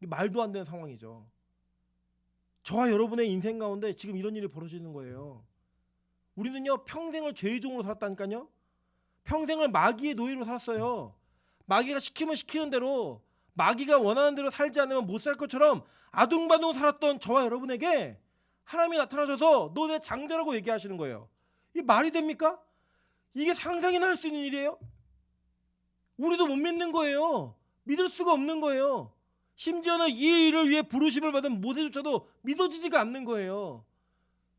이게 말도 안 되는 상황이죠. 저와 여러분의 인생 가운데 지금 이런 일이 벌어지는 거예요. 우리는요 평생을 죄의 종으로 살았다니까요. 평생을 마귀의 노예로 살았어요. 마귀가 시키면 시키는 대로, 마귀가 원하는 대로 살지 않으면 못 살 것처럼 아둥바둥 살았던 저와 여러분에게 하나님이 나타나셔서 너 내 장자라고 얘기하시는 거예요. 이게 말이 됩니까? 이게 상상이나 할 수 있는 일이에요? 우리도 못 믿는 거예요. 믿을 수가 없는 거예요. 심지어는 이 일을 위해 부르심을 받은 모세조차도 믿어지지가 않는 거예요.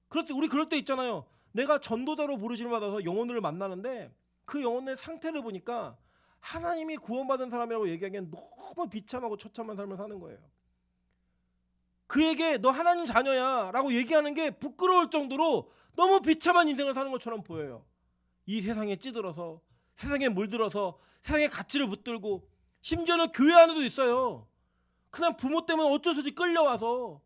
그렇지, 우리 그럴 때 있잖아요. 내가 전도자로 부르심을 받아서 영혼을 만나는데 그 영혼의 상태를 보니까 하나님이 구원받은 사람이라고 얘기하기엔 너무 비참하고 처참한 삶을 사는 거예요. 그에게 너 하나님 자녀야 라고 얘기하는 게 부끄러울 정도로 너무 비참한 인생을 사는 것처럼 보여요. 이 세상에 찌들어서, 세상에 물들어서, 세상의 가치를 붙들고, 심지어는 교회 안에도 있어요. 그냥 부모 때문에 어쩔 수 없이 끌려와서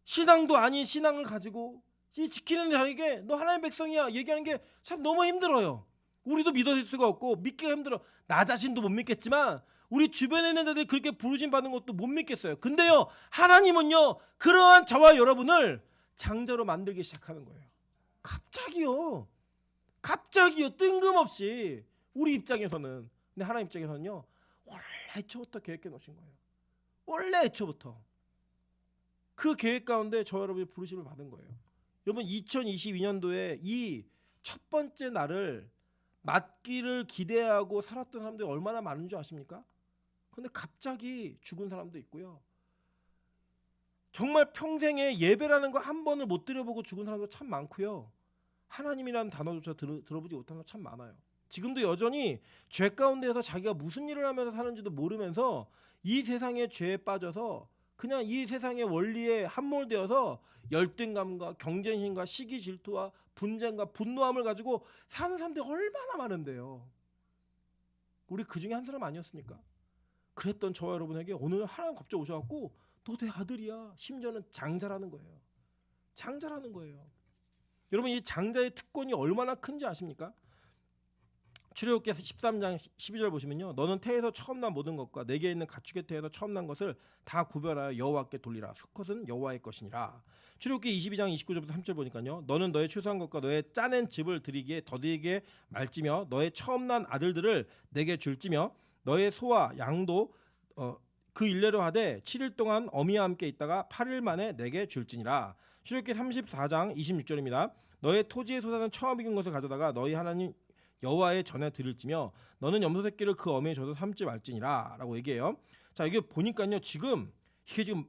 신앙도 아닌 신앙을 가지고 지키는 자에게 너 하나님의 백성이야 얘기하는 게 참 너무 힘들어요. 우리도 믿어질 수가 없고 믿기가 힘들어. 나 자신도 못 믿겠지만 우리 주변에 있는 자들이 그렇게 부르심 받는 것도 못 믿겠어요. 근데요 하나님은요 그러한 저와 여러분을 장자로 만들기 시작하는 거예요. 갑자기요 뜬금없이 우리 입장에서는. 근데 하나님 입장에서는요 원래 애초부터 계획해 놓으신 거예요. 원래 애초부터 그 계획 가운데 저 여러분이 부르심을 받은 거예요. 여러분 2022년도에 이 첫 번째 날을 맞기를 기대하고 살았던 사람들이 얼마나 많은 줄 아십니까? 근데 갑자기 죽은 사람도 있고요. 정말 평생에 예배라는 거 한 번을 못 드려보고 죽은 사람도 참 많고요. 하나님이라는 단어조차 들어보지 못한 거 참 많아요. 지금도 여전히 죄 가운데에서 자기가 무슨 일을 하면서 사는지도 모르면서 이 세상의 죄에 빠져서 그냥 이 세상의 원리에 함몰되어서 열등감과 경쟁심과 시기 질투와 분쟁과 분노함을 가지고 사는 사람들이 얼마나 많은데요. 우리 그 중에 한 사람 아니었습니까? 그랬던 저와 여러분에게 오늘 하나님 갑자기 오셔갖고 너 내 아들이야. 심지어는 장자라는 거예요. 장자라는 거예요. 여러분 이 장자의 특권이 얼마나 큰지 아십니까? 출애굽기 13장 12절 보시면요. 너는 태에서 처음 난 모든 것과 내게 있는 가축의 태에서 처음 난 것을 다 구별하여 여호와께 돌리라. 수컷은 여호와의 것이니라. 출애굽기 22장 29절부터 3절 보니까요. 너는 너의 추수한 것과 너의 짜낸 집을 드리기에 더디게 말지며 너의 처음 난 아들들을 내게 줄지며 너의 소와 양도 그 일례로 하되 7일 동안 어미와 함께 있다가 8일 만에 내게 줄지니라. 출애굽기 34장 26절입니다. 너의 토지의 소산은 처음 익은 것을 가져다가 너희 하나님 여호와의 전에 드릴지며 너는 염소 새끼를 그 어미에 줘도 삼지 말지니라 라고 얘기해요. 자 이게 보니까요 이게 지금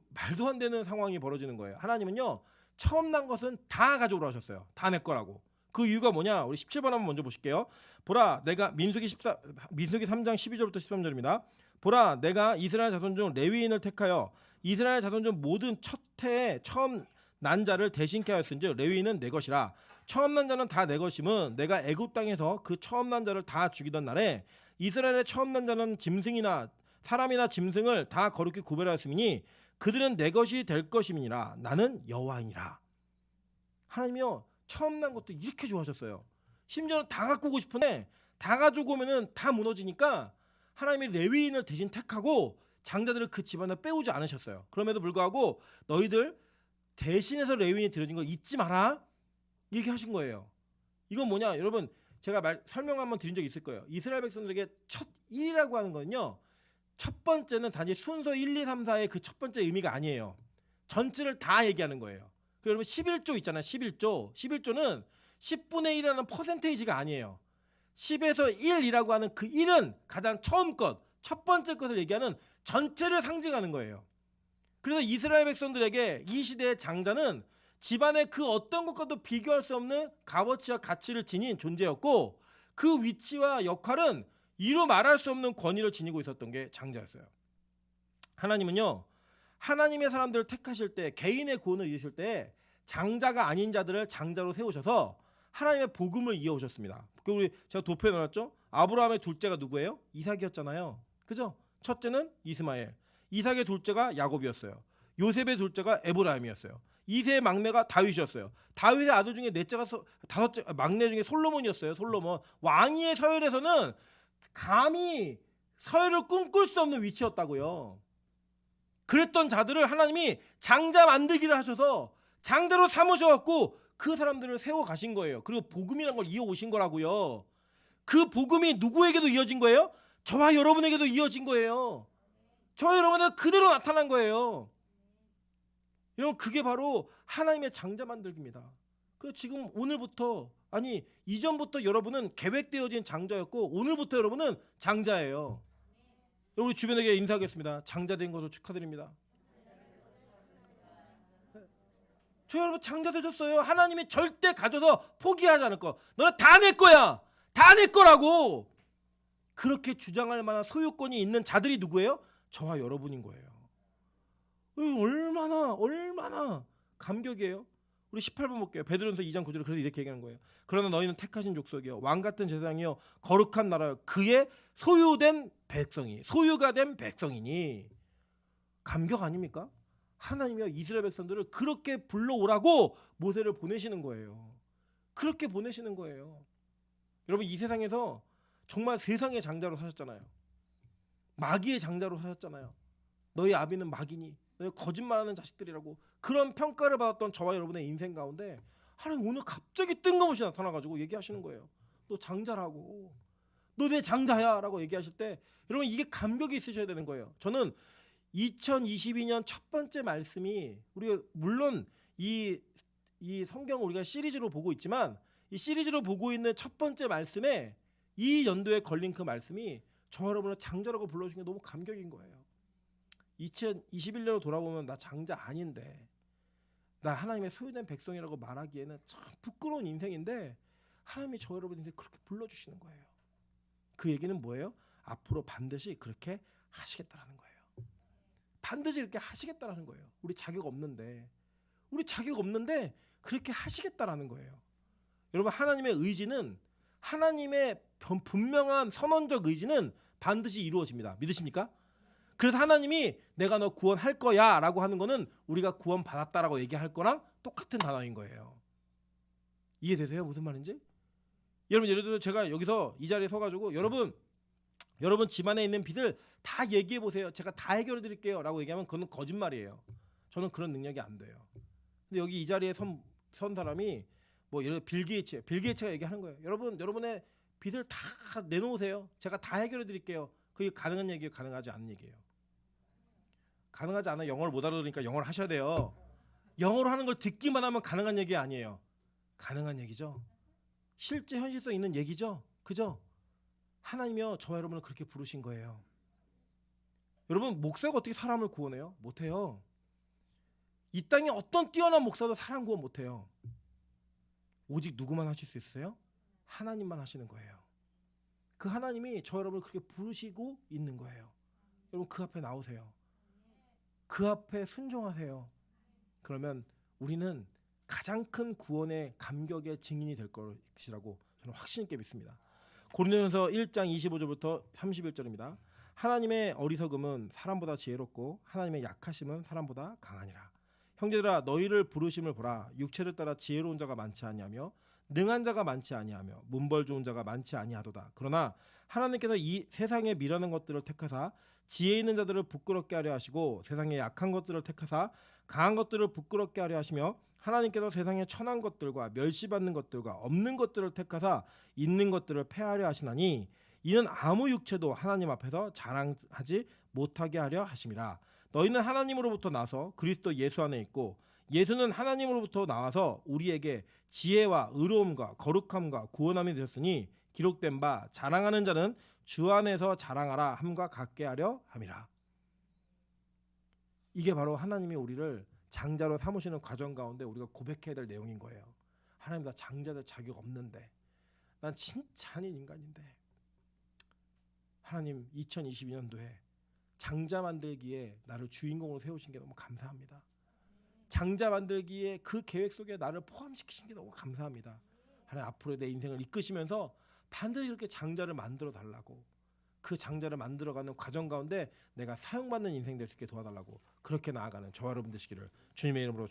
말도 안 되는 상황이 벌어지는 거예요. 하나님은요 처음 난 것은 다 가져오라 하셨어요. 다 내 거라고. 그 이유가 뭐냐? 우리 17번 한번 먼저 보실게요. 보라 내가 민수기 3장 12절부터 13절입니다. 보라 내가 이스라엘 자손 중 레위인을 택하여 이스라엘 자손 중 모든 첫 해에 처음 난 자를 대신케 하였은즉 레위인은 내 것이라. 처음 난 자는 다 내 것임은 내가 애굽 땅에서 그 처음 난 자를 다 죽이던 날에 이스라엘의 처음 난 자는 짐승이나 사람이나 짐승을 다 거룩히 구별하였으니 그들은 내 것이 될 것임이니라. 나는 여호와이니라. 하나님이요 처음 난 것도 이렇게 좋아하셨어요. 심지어는 다 갖고 오고 싶은데 다 가지고 오면은 다 무너지니까 하나님이 레위인을 대신 택하고 장자들을 그 집안에 빼오지 않으셨어요. 그럼에도 불구하고 너희들 대신해서 레위인이 드려진 걸 잊지 마라. 얘기하신 거예요. 이건 뭐냐? 여러분 제가 설명 한번 드린 적이 있을 거예요. 이스라엘 백성들에게 첫 1이라고 하는 거는요. 첫 번째는 단지 순서 1, 2, 3, 4의 그 첫 번째 의미가 아니에요. 전체를 다 얘기하는 거예요. 여러분 11조 있잖아요. 11조. 11조는 10분의 1이라는 퍼센테이지가 아니에요. 10에서 1이라고 하는 그 1은 가장 처음 것, 첫 번째 것을 얘기하는 전체를 상징하는 거예요. 그래서 이스라엘 백성들에게 이 시대의 장자는 집안의 그 어떤 것과도 비교할 수 없는 값어치와 가치를 지닌 존재였고 그 위치와 역할은 이루 말할 수 없는 권위를 지니고 있었던 게 장자였어요. 하나님은요 하나님의 사람들을 택하실 때 개인의 구원을 이루실 때 장자가 아닌 자들을 장자로 세우셔서 하나님의 복음을 이어오셨습니다. 그리고 제가 도표에 넣었죠. 아브라함의 둘째가 누구예요? 이삭이었잖아요. 그죠? 첫째는 이스마엘, 이삭의 둘째가 야곱이었어요. 요셉의 둘째가 에브라임이었어요. 이세의 막내가 다윗이었어요. 다윗의 아들 중에 넷째가 다섯째 막내 중에 솔로몬이었어요. 솔로몬. 왕위의 서열에서는 감히 서열을 꿈꿀 수 없는 위치였다고요. 그랬던 자들을 하나님이 장자 만들기를 하셔서 장자로 삼으셔갖고 그 사람들을 세워 가신 거예요. 그리고 복음이란 걸 이어오신 거라고요. 그 복음이 누구에게도 이어진 거예요? 저와 여러분에게도 이어진 거예요. 저와 여러분은 그대로 나타난 거예요. 여러분, 그게 바로 하나님의 장자 만들기입니다. 그래서 지금 오늘부터, 아니 이전부터 여러분은 계획되어진 장자였고 오늘부터 여러분은 장자예요. 우리 주변에게 인사하겠습니다. 장자된 것을 축하드립니다. 저 여러분 장자 되셨어요. 하나님이 절대 가져서 포기하지 않을 거. 너는 다 내 거야. 다 내 거라고. 그렇게 주장할 만한 소유권이 있는 자들이 누구예요? 저와 여러분인 거예요. 얼마나 감격이에요. 우리 18번 볼게요. 베드로전서 2장 9절에 그래서 이렇게 얘기하는 거예요. 그러나 너희는 택하신 족속이요 왕 같은 제사장이요 거룩한 나라요 그의 소유된 백성이 소유가 된 백성이니. 감격 아닙니까? 하나님이요 이스라엘 백성들을 그렇게 불러오라고 모세를 보내시는 거예요. 그렇게 보내시는 거예요. 여러분, 이 세상에서 정말 세상의 장자로 사셨잖아요. 마귀의 장자로 사셨잖아요. 너희 아비는 마귀니 너희 거짓말하는 자식들이라고 그런 평가를 받았던 저와 여러분의 인생 가운데 하나님 오늘 갑자기 뜬금없이 나타나가지고 얘기하시는 거예요. 너 장자라고, 너 내 장자야 라고 얘기하실 때 여러분 이게 감격이 있으셔야 되는 거예요. 저는 2022년 첫 번째 말씀이, 우리가 물론 이 성경을 우리가 시리즈로 보고 있지만 이 시리즈로 보고 있는 첫 번째 말씀에 이 연도에 걸린 그 말씀이 저 여러분을 장자라고 불러주신 게 너무 감격인 거예요. 2021년으로 돌아보면 나 장자 아닌데, 나 하나님의 소유된 백성이라고 말하기에는 참 부끄러운 인생인데 하나님이 저 여러분 인생 그렇게 불러주시는 거예요. 그 얘기는 뭐예요? 앞으로 반드시 그렇게 하시겠다라는 거예요. 반드시 이렇게 하시겠다라는 거예요. 우리 자격 없는데 그렇게 하시겠다라는 거예요. 여러분, 하나님의 의지는, 하나님의 분명한 선언적 의지는 반드시 이루어집니다. 믿으십니까? 그래서 하나님이 내가 너 구원할 거야 라고 하는 거는 우리가 구원 받았다라고 얘기할 거랑 똑같은 단어인 거예요. 이해되세요? 무슨 말인지? 여러분, 예를 들어 제가 여기서 이 자리에 서가지고 여러분 집안에 있는 빚을 다 얘기해 보세요. 제가 다 해결해 드릴게요 라고 얘기하면 그건 거짓말이에요. 저는 그런 능력이 안 돼요. 근데 여기 이 자리에 선 사람이 뭐 예를 들어 빌 게이츠가 얘기하는 거예요. 여러분, 여러분의 빚을 다 내놓으세요. 제가 다 해결해 드릴게요. 그게 가능한 얘기예요? 가능하지 않은 얘기예요? 가능하지 않아. 영어를 못 알아들으니까 영어를 하셔야 돼요. 영어로 하는 걸 듣기만 하면 가능한 얘기 아니에요. 가능한 얘기죠. 실제 현실성 있는 얘기죠. 그죠? 하나님이요 저와 여러분을 그렇게 부르신 거예요. 여러분, 목사가 어떻게 사람을 구원해요? 못해요. 이 땅에 어떤 뛰어난 목사도 사람 구원 못해요. 오직 누구만 하실 수 있어요? 하나님만 하시는 거예요. 그 하나님이 저 여러분을 그렇게 부르시고 있는 거예요. 여러분, 그 앞에 나오세요. 그 앞에 순종하세요. 그러면 우리는 가장 큰 구원의 감격의 증인이 될 것이라고 저는 확신 있게 믿습니다. 고린도전서 1장 25절부터 31절입니다. 하나님의 어리석음은 사람보다 지혜롭고 하나님의 약하심은 사람보다 강하니라. 형제들아, 너희를 부르심을 보라. 육체를 따라 지혜로운 자가 많지 아니하며 능한 자가 많지 아니하며 문벌 좋은 자가 많지 아니하도다. 그러나 하나님께서 이 세상에 미련한 것들을 택하사 지혜 있는 자들을 부끄럽게 하려 하시고 세상에 약한 것들을 택하사 강한 것들을 부끄럽게 하려 하시며 하나님께서 세상에 천한 것들과 멸시받는 것들과 없는 것들을 택하사 있는 것들을 폐하려 하시나니 이는 아무 육체도 하나님 앞에서 자랑하지 못하게 하려 하심이라. 너희는 하나님으로부터 나서 그리스도 예수 안에 있고 예수는 하나님으로부터 나와서 우리에게 지혜와 의로움과 거룩함과 구원함이 되었으니 기록된 바 자랑하는 자는 주 안에서 자랑하라 함과 같게 하려 함이라. 이게 바로 하나님이 우리를 장자로 삼으시는 과정 가운데 우리가 고백해야 될 내용인 거예요. 하나님, 나 장자될 자격 없는데, 난 진짜 아닌 인간인데 하나님 2022년도에 장자 만들기에 나를 주인공으로 세우신 게 너무 감사합니다. 장자 만들기에 그 계획 속에 나를 포함시키신 게 너무 감사합니다. 하나님, 앞으로 내 인생을 이끄시면서 반드시 이렇게 장자를 만들어 달라고, 그 장자를 만들어가는 과정 가운데 내가 사용받는 인생 될 수 있게 도와달라고, 그렇게 나아가는 저와 여러분 되시기를 주님의 이름으로